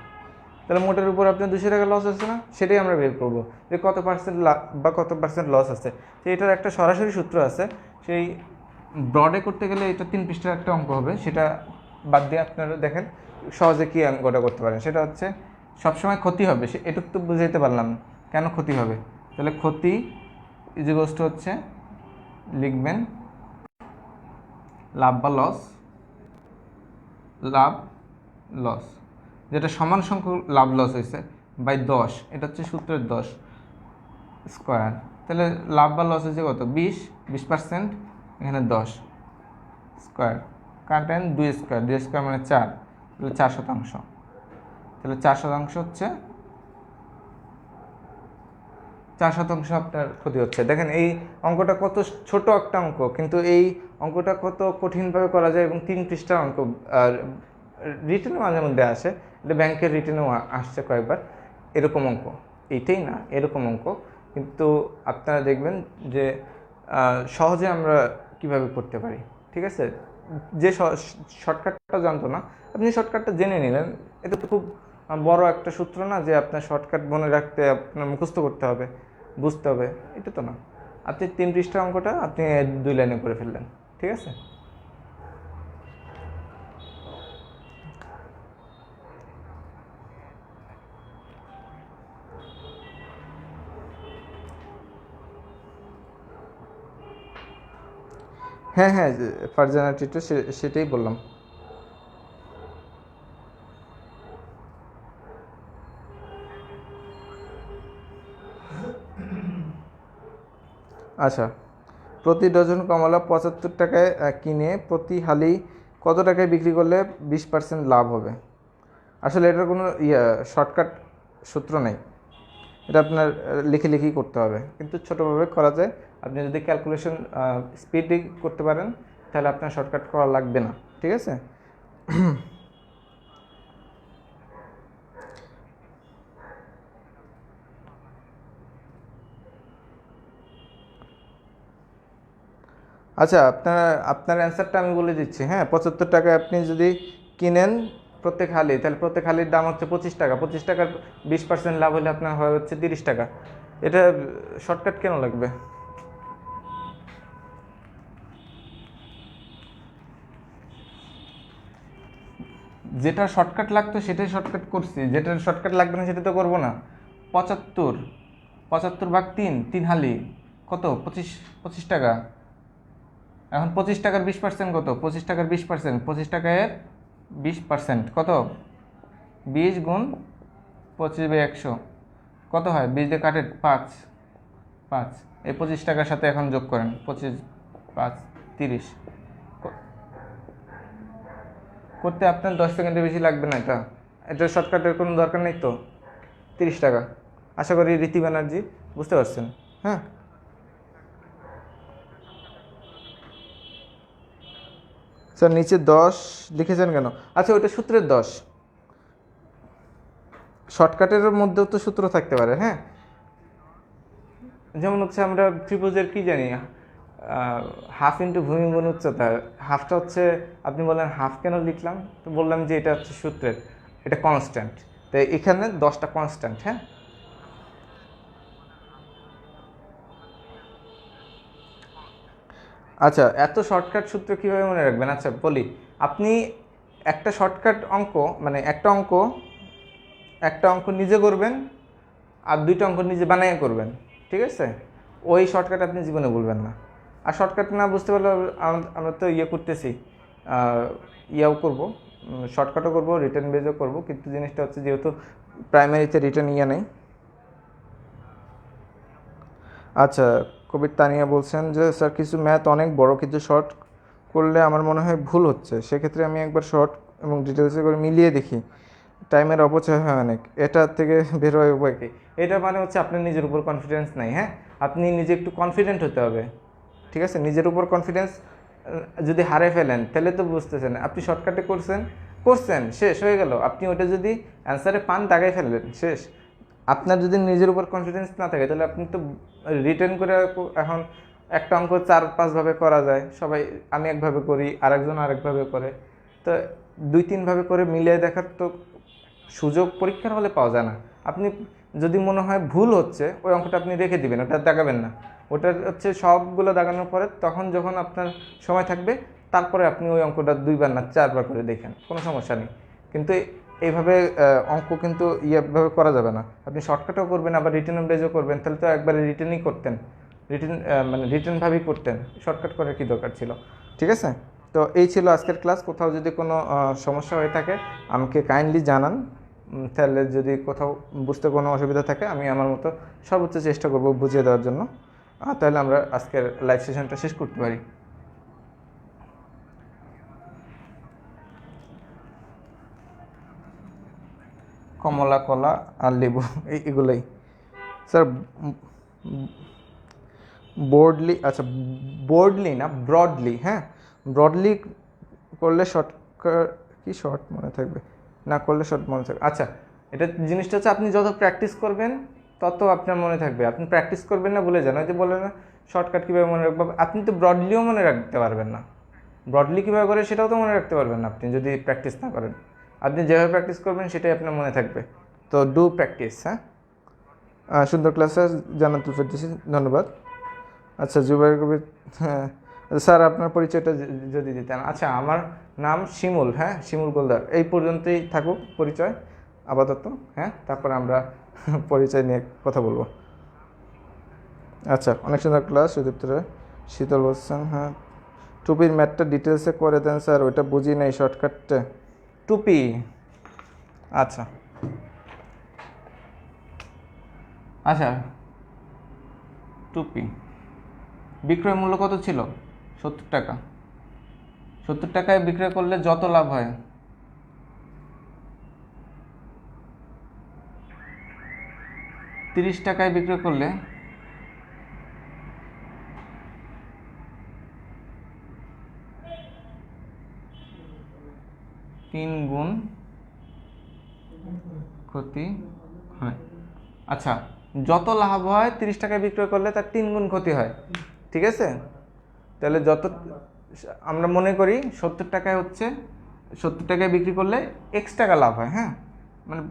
তাহলে মোটের উপর আপনার 200 টাকা লস আছে না? সেটাই আমরা বের করবো যে কত পার্সেন্ট লাভ বা কত পার্সেন্ট লস আছে। তো এটার একটা সরাসরি সূত্র আছে, সেই ব্রডে করতে গেলে এটা 3 পৃষ্ঠার একটা অঙ্ক হবে, সেটা বাদ দিয়ে আপনারা দেখেন সহজে কী অঙ্কটা করতে পারেন। সেটা হচ্ছে সবসময় ক্ষতি হবে, এটুকু তো বুঝাইতে পারলাম কেন ক্ষতি হবে। তাহলে ক্ষতি ইজিগোস টু হচ্ছে লিখবেন লাভ বা লস, যেটা সমান সংখ্যক লাভ লস হয়েছে বাই 10, এটা হচ্ছে সূত্রের 10 স্কোয়ার। তাহলে লাভ বা লস হয়েছে কত? 20%, এখানে 10 স্কোয়ার, কাটেন 2 স্কোয়ার, 2 স্কোয়ার মানে 4, তাহলে 4%। তাহলে 4% হচ্ছে 4% আপনার ক্ষতি হচ্ছে। দেখেন এই অঙ্কটা কত ছোট একটা অঙ্ক, কিন্তু এই অঙ্কটা কত কঠিনভাবে করা যায়, এবং 3 পৃষ্ঠার অঙ্ক। রিটেনে মাঝে মধ্যে আসে, এটা ব্যাংকের রিটেনেও আসছে কয়েকবার এরকম অঙ্ক। এইটাই না, এরকম অঙ্ক, কিন্তু আপনারা দেখবেন যে সহজে আমরা কিভাবে করতে পারি। ঠিক আছে, যে শর্টকাটটা জানতো না, আপনি শর্টকাটটা জেনে নিলেন। এটা তো খুব বড় একটা সূত্র না যে আপনার শর্টকাট মনে রাখতে আপনার মুখস্থ করতে হবে, বুঝতে হবে, এটা তো না। আপনি 3 পৃষ্ঠার অঙ্কটা আপনি 2 লাইনে করে ফেললেন। ঠিক আছে, হ্যাঁ হ্যাঁ, ফারজানা টিটু, সেটাই বললাম। আচ্ছা, প্রতি ডজন কমলা 75 টাকায় কিনে প্রতি হালি কত টাকায় বিক্রি করলে 20% লাভ হবে? আসলে এটার কোনো শর্টকাট সূত্র নেই, এটা আপনার লিখে করতে হবে, কিন্তু ছোটোভাবে করা যায়। আপনি যদি ক্যালকুলেশন স্পিডে করতে পারেন, তাহলে আপনার শর্টকাট করা লাগবে না। ঠিক আছে, আচ্ছা, আপনার অ্যান্সারটা আমি বলে দিচ্ছি। হ্যাঁ, 75 টাকায় আপনি যদি কিনেন প্রত্যেক হালি, তাহলে প্রত্যেক হালির দাম হচ্ছে 25 টাকা। 25 টাকার 20% লাভ হলে আপনার হয় হচ্ছে 30 টাকা। এটা শর্টকাট কেন লাগবে? যেটা শর্টকাট লাগতো সেটাই শর্টকাট করছি, যেটা শর্টকাট লাগবে না সেটা তো করবো না। 75 ভাগ 3 হালি কত? 25 টাকা। এখন 25 টাকার 20% কত? 25 টাকার 20%, 25 টাকায় 20% কত? 20 × 25/100 কত হয়? 20 দিয়ে কাটে 5, 5। এই 25 টাকার সাথে এখন যোগ করেন, 25, 5, 30 করতে আপনার 10 সেকেন্ডের বেশি লাগবে না। এটা শর্টকাটের কোনো দরকার নেই তো। 30 টাকা। আশা করি রীতি ব্যানার্জি বুঝতে পারছেন। হ্যাঁ, স্যার নিচে 10 লিখেছেন কেন? আচ্ছা, ওইটা সূত্রের 10। শর্টকাটের মধ্যেও তো সূত্র থাকতে পারে। হ্যাঁ, যেমন হচ্ছে আমরা ত্রিভুজের কি জানি, হাফ ইন্টু ভূমি গুণ উচ্চতা। হাফটা হচ্ছে, আপনি বললেন হাফ কেন লিখলাম, তো বললাম যে এটা হচ্ছে সূত্রের, এটা কনস্ট্যান্ট। তো এখানে 10টা কনস্ট্যান্ট। হ্যাঁ, আচ্ছা, এত শর্টকাট সূত্র কীভাবে মনে রাখবেন? আচ্ছা বলি, আপনি একটা শর্টকাট অঙ্ক, মানে একটা অঙ্ক নিজে করবেন, আর 2টা অঙ্ক নিজে বানাইয়া করবেন। ঠিক আছে? ওই শর্টকাট আপনি জীবনে বলবেন না। আর শর্টকাট না বুঝতে পারলে আমরা তো করতেছি, ইয়াও করবো, শর্টকাটও করবো, রিটার্ন বেজও করবো, কিন্তু জিনিসটা হচ্ছে যেহেতু প্রাইমারিতে রিটার্ন নেই। আচ্ছা, কবির তানিয়া বলছেন যে স্যার কিছু ম্যাথ অনেক বড়, কিছু শর্ট করলে আমার মনে হয় ভুল হচ্ছে, সেক্ষেত্রে আমি একবার শর্ট এবং ডিটেলসে করে মিলিয়ে দেখি, টাইমের অপচয় হয় অনেক, এটা থেকে বের হয় উপায় কি? এটা মানে হচ্ছে আপনার নিজের উপর কনফিডেন্স নাই। হ্যাঁ, আপনি নিজে একটু কনফিডেন্ট হতে হবে। ঠিক আছে? নিজের উপর কনফিডেন্স যদি হারে ফেলেন তাহলে তো বুঝতেছেন, আপনি শর্টকাটে করছেন শেষ হয়ে গেল। আপনি ওটা যদি অ্যান্সারে পান, দাগাই ফেললেন, শেষ। আপনার যদি নিজের উপর কনফিডেন্স না থাকে তাহলে আপনি তো রিটার্ন করে, এখন একটা অঙ্ক 4-5 ভাবে করা যায়, সবাই, আমি একভাবে করি, আরেকজন আরেকভাবে করে, তো 2-3 ভাবে করে মিলিয়ে দেখার তো সুযোগ পরীক্ষার হলে পাওয়া যায় না। আপনি যদি মনে হয় ভুল হচ্ছে, ওই অঙ্কটা আপনি রেখে দিবেন, ওটা দাগাবেন না। ওটা হচ্ছে সবগুলো দাগানোর পরে, তখন যখন আপনার সময় থাকবে, তারপরে আপনি ওই অঙ্কটা 2বার না 4বার করে দেখেন, কোনো সমস্যা নেই। কিন্তু এইভাবে অঙ্ক কিন্তু ইয়েভাবে করা যাবে না। আপনি শর্টকাটও করবেন, আবার রিটার্ন বেজও করবেন, তাহলে তো একবারে রিটার্নই করতেন, মানে রিটার্নভাবেই করতেন, শর্টকাট করার কী দরকার ছিল? ঠিক আছে? তো এই ছিল আজকের ক্লাস। কোথাও যদি কোনো সমস্যা হয়ে থাকে আমাকে কাইন্ডলি জানান। তাহলে যদি কোথাও বুঝতে কোনো অসুবিধা থাকে, আমি আমার মতো সর্বোচ্চ চেষ্টা করব বুঝিয়ে দেওয়ার জন্য। তাহলে আমরা আজকের লাইভ সেশনটা শেষ করতে পারি। কমলা, কলা আর লেবু, এগুলোই স্যার। বোর্ডলি, আচ্ছা বোর্ডলি না, ব্রডলি। হ্যাঁ, ব্রডলি করলে শর্টকাট, কি শর্ট মনে থাকবে, না করলে শর্ট মনে থাকবে। আচ্ছা, এটা জিনিসটা হচ্ছে আপনি যত প্র্যাকটিস করবেন তত আপনার মনে থাকবে। আপনি প্র্যাকটিস করবেন না, ভুলে যান। ওই যে বলে না শর্টকাট কীভাবে মনে রাখবো, আপনি তো ব্রডলিও মনে রাখতে পারবেন না। ব্রডলি কীভাবে করে সেটাও তো মনে রাখতে পারবেন না আপনি যদি প্র্যাকটিস না করেন। আপনি যেভাবে প্র্যাকটিস করবেন সেটাই আপনার মনে থাকবে। তো ডু প্র্যাকটিস। হ্যাঁ, সুন্দর ক্লাস স্যার, জান্নাতুল ফেরদৌসী, ধন্যবাদ। আচ্ছা, জুবাইর কবির, হ্যাঁ স্যার আপনার পরিচয়টা যদি দিতেন। আচ্ছা, আমার নাম শিমুল। হ্যাঁ, শিমুল গোলদার। এই পর্যন্তই থাকুক পরিচয় আপাতত। হ্যাঁ, তারপরে আমরা পরিচয় নিয়ে কথা বলবো। আচ্ছা, অনেক সুন্দর ক্লাস। সুদীপ্ত রায়, শীতল বলছেন, হ্যাঁ টুপির ম্যাথটা ডিটেলসে করে দেন স্যার, ওইটা বুঝি নাই শর্টকাটটা। টুপি, আচ্ছা আচ্ছা, টুপি বিক্রয় মূল্য কত ছিল? 70 টাকা। 70 টাকায় বিক্রয় করলে যত লাভ হয়, 30 টাকায় বিক্রয় করলে 3 গুণ ক্ষতি হয়। আচ্ছা, যত লাভ হয় 30 টাকায় বিক্রয় করলে তার 3 গুণ ক্ষতি হয়। ঠিক আছে? তাহলে যত আমরা মনে করি 70 টাকায় হচ্ছে 70 টাকায় বিক্রি করলে এক্স টাকা লাভ হয়, হ্যাঁ, মানে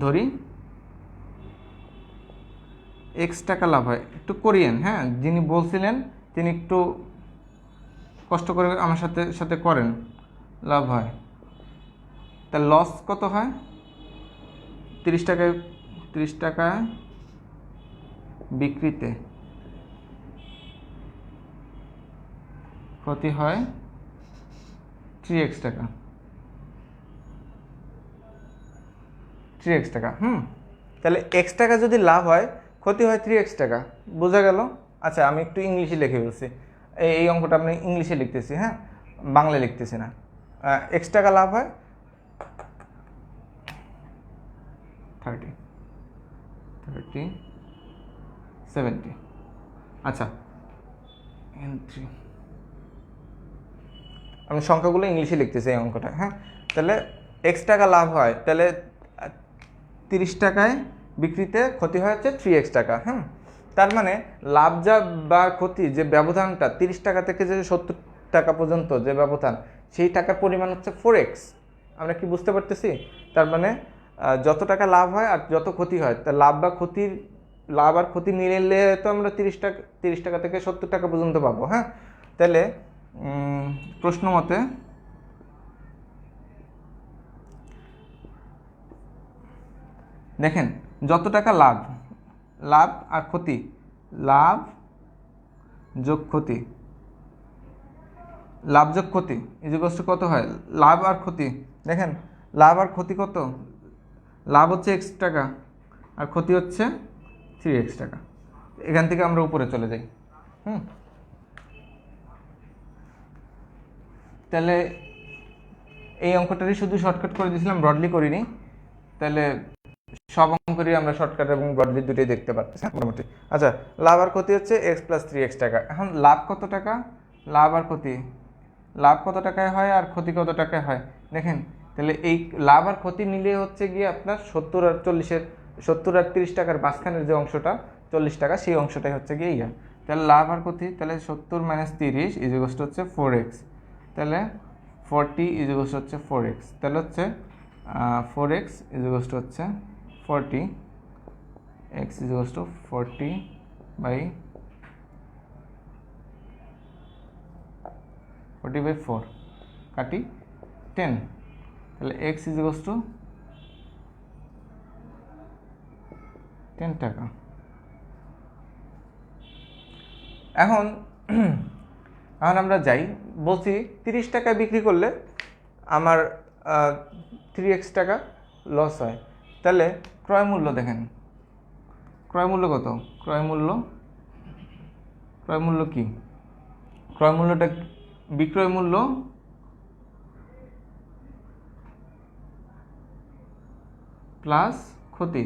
ধরি এক্স টাকা লাভ হয়, একটু করিয়েন, হ্যাঁ, যিনি বলছিলেন তিনি একটু কষ্ট করে আমার সাথে সাথে করেন, লাভ হয়, তা লস কত হয়? 30 টাকায় বিক্রিতে ক্ষতি হয় 3x টাকা, 3x টাকা। তাহলে x টাকা যদি লাভ হয়, ক্ষতি হয় 3x টাকা, বোঝা গেল? আচ্ছা, আমি একটু ইংলিশে লিখে ফেলছি, এই অঙ্কটা আমি ইংলিশে লিখতেছি, হ্যাঁ, বাংলা লিখতেছি না। x টাকা লাভ হয় 30, 70। আচ্ছা, আমি সংখ্যাগুলো ইংলিশে লিখতেছি এই অঙ্কটা, হ্যাঁ। তাহলে x টাকা লাভ হয়, তাহলে 30 টাকায় বিক্রিতে ক্ষতি হয় হচ্ছে 3x টাকা, হ্যাঁ। তার মানে লাভ যা বা ক্ষতি যে ব্যবধানটা 30 টাকা থেকে যে 70 টাকা পর্যন্ত যে ব্যবধান, সেই টাকার পরিমাণ হচ্ছে 4x। আমরা কি বুঝতে পারতেছি? তার মানে যত টাকা লাভ হয় আর যত ক্ষতি হয়, তা লাভ আর ক্ষতি মিলে তো আমরা 30 টাকা থেকে 70 টাকা পর্যন্ত পাবো, হ্যাঁ। তাহলে প্রশ্ন মতে দেখেন, যত টাকা লাভ আর ক্ষতি, লাভ যোগ ক্ষতি, লাভ যোগ ক্ষতি ইজিকলস টু কত হয়? লাভ আর ক্ষতি, দেখেন লাভ আর ক্ষতি কত? লাভ হচ্ছে x টাকা আর ক্ষতি হচ্ছে 3x টাকা। এখান থেকে আমরা উপরে চলে যাই। তাহলে এই অঙ্কটারই শুধু শর্টকাট করে দিয়েছিলাম, ব্রডলি করিনি। তাহলে সব অঙ্করই আমরা শর্টকাট এবং ব্রডলি দুটোই দেখতে পাচ্ছি মোটামুটি। আচ্ছা, লাভ আর ক্ষতি হচ্ছে x প্লাস 3x টাকা। এখন লাভ কত টাকা? লাভ আর ক্ষতি, লাভ কত টাকায় হয় আর ক্ষতি কত টাকায় হয় দেখেন। তাহলে এই লাভ আর ক্ষতি মিলিয়ে হচ্ছে গিয়ে আপনার 70 আর 40-এর 70 আর 30 টাকার মাঝখানের যে অংশটা 40 টাকা, সেই অংশটাই হচ্ছে গিয়ে ইয়া। তাহলে লাভ আর ক্ষতি, তাহলে 70 মাইনাস 30 ইজিকলস হচ্ছে 4x। তাহলে 40 ইজিকলস হচ্ছে 4x। তাহলে হচ্ছে 4x ইজিকলস হচ্ছে 40, x ইজিকলস টু 40 বাই 4 কাটি 10। তাহলে x ইজিকলস টু 10 টাকা। এখন আমরা যাই, বলছি 30 টাকায় বিক্রি করলে আমার 3x টাকা লস হয়। তাহলে ক্রয় মূল্য দেখেন, ক্রয় মূল্য কত? ক্রয় মূল্য কি? ক্রয় মূল্যটা বিক্রয় মূল্য প্লাস ক্ষতি।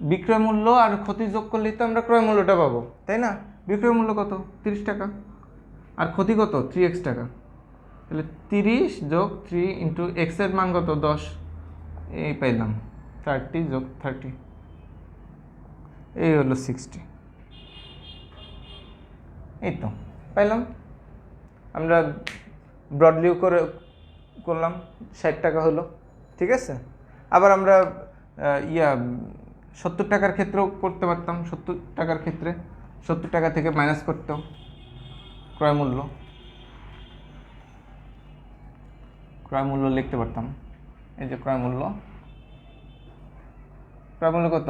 বিক্রয় মূল্য আর ক্ষতি যোগ করলেই তো আমরা ক্রয় মূল্যটা পাবো, তাই না? বিক্রয় মূল্য কত? 30 টাকা আর ক্ষতি কত? 3x টাকা। তাহলে 30 যোগ 3 ইন্টু এক্স এর মান কত? 10, এই পাইলাম 30 যোগ 30, এই হলো 60। এই তো পাইলাম। আমরা ব্রডলিও করলাম, 60 টাকা হলো, ঠিক আছে। আবার আমরা 70 টাকার ক্ষেত্রেও করতে পারতাম। 70 টাকার ক্ষেত্রে 70 টাকা থেকে মাইনাস করতেও ক্রয় মূল্য লিখতে পারতাম। এই যে ক্রয় মূল্য কত?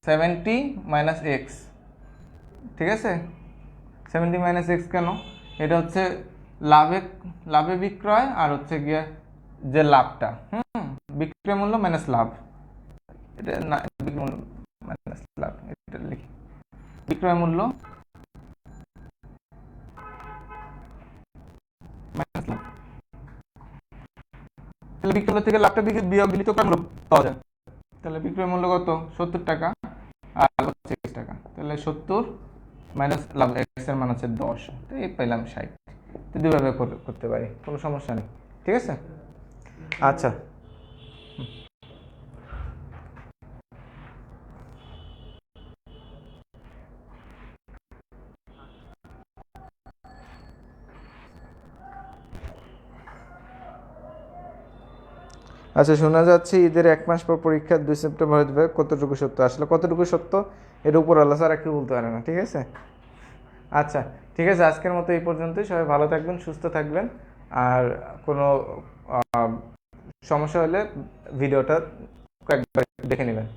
70 মাইনাস এক্স, ঠিক আছে। 70 মাইনাস এক্স কেন? এটা হচ্ছে লাভে বিক্রয় আর হচ্ছে গিয়ে যে লাভটা, বিক্রয় মূল্য মাইনাস লাভ, এটা না, বিক্রয় মূল্য মাইনাস লাভ, এটা লিখি। বিক্রয় মূল্য মাইনাস লাভ, তাহলে বিক্রয় থেকে লাভটা বিয়োগ দিলে তো ক্রয় মূল্য পাওয়া যায়। তাহলে বিক্রয় মূল্য কত? 70 টাকা আর হচ্ছে x টাকা। তাহলে 70 মাইনাস লাভ, x এর মান হচ্ছে 10, তো এই পাইলাম 60। তো দুইভাবে করতে পারি, কোনো সমস্যা নেই, ঠিক আছে। আচ্ছা, আচ্ছা, শোনা যাচ্ছে ঈদের 1 মাস পর পরীক্ষা, 2 সেপ্টেম্বর হয়ে যাবে, কতটুকু সত্য? আসলে কতটুকু সত্য এর উপর আল্লাহ ছাড়া কেউ বলতে পারে না, ঠিক আছে? আচ্ছা, ঠিক আছে, আজকের মতো এই পর্যন্তই। সবাই ভালো থাকবেন, সুস্থ থাকবেন। আর কোনো সমস্যা হলে ভিডিওটা কয়েকবার দেখে নেবেন।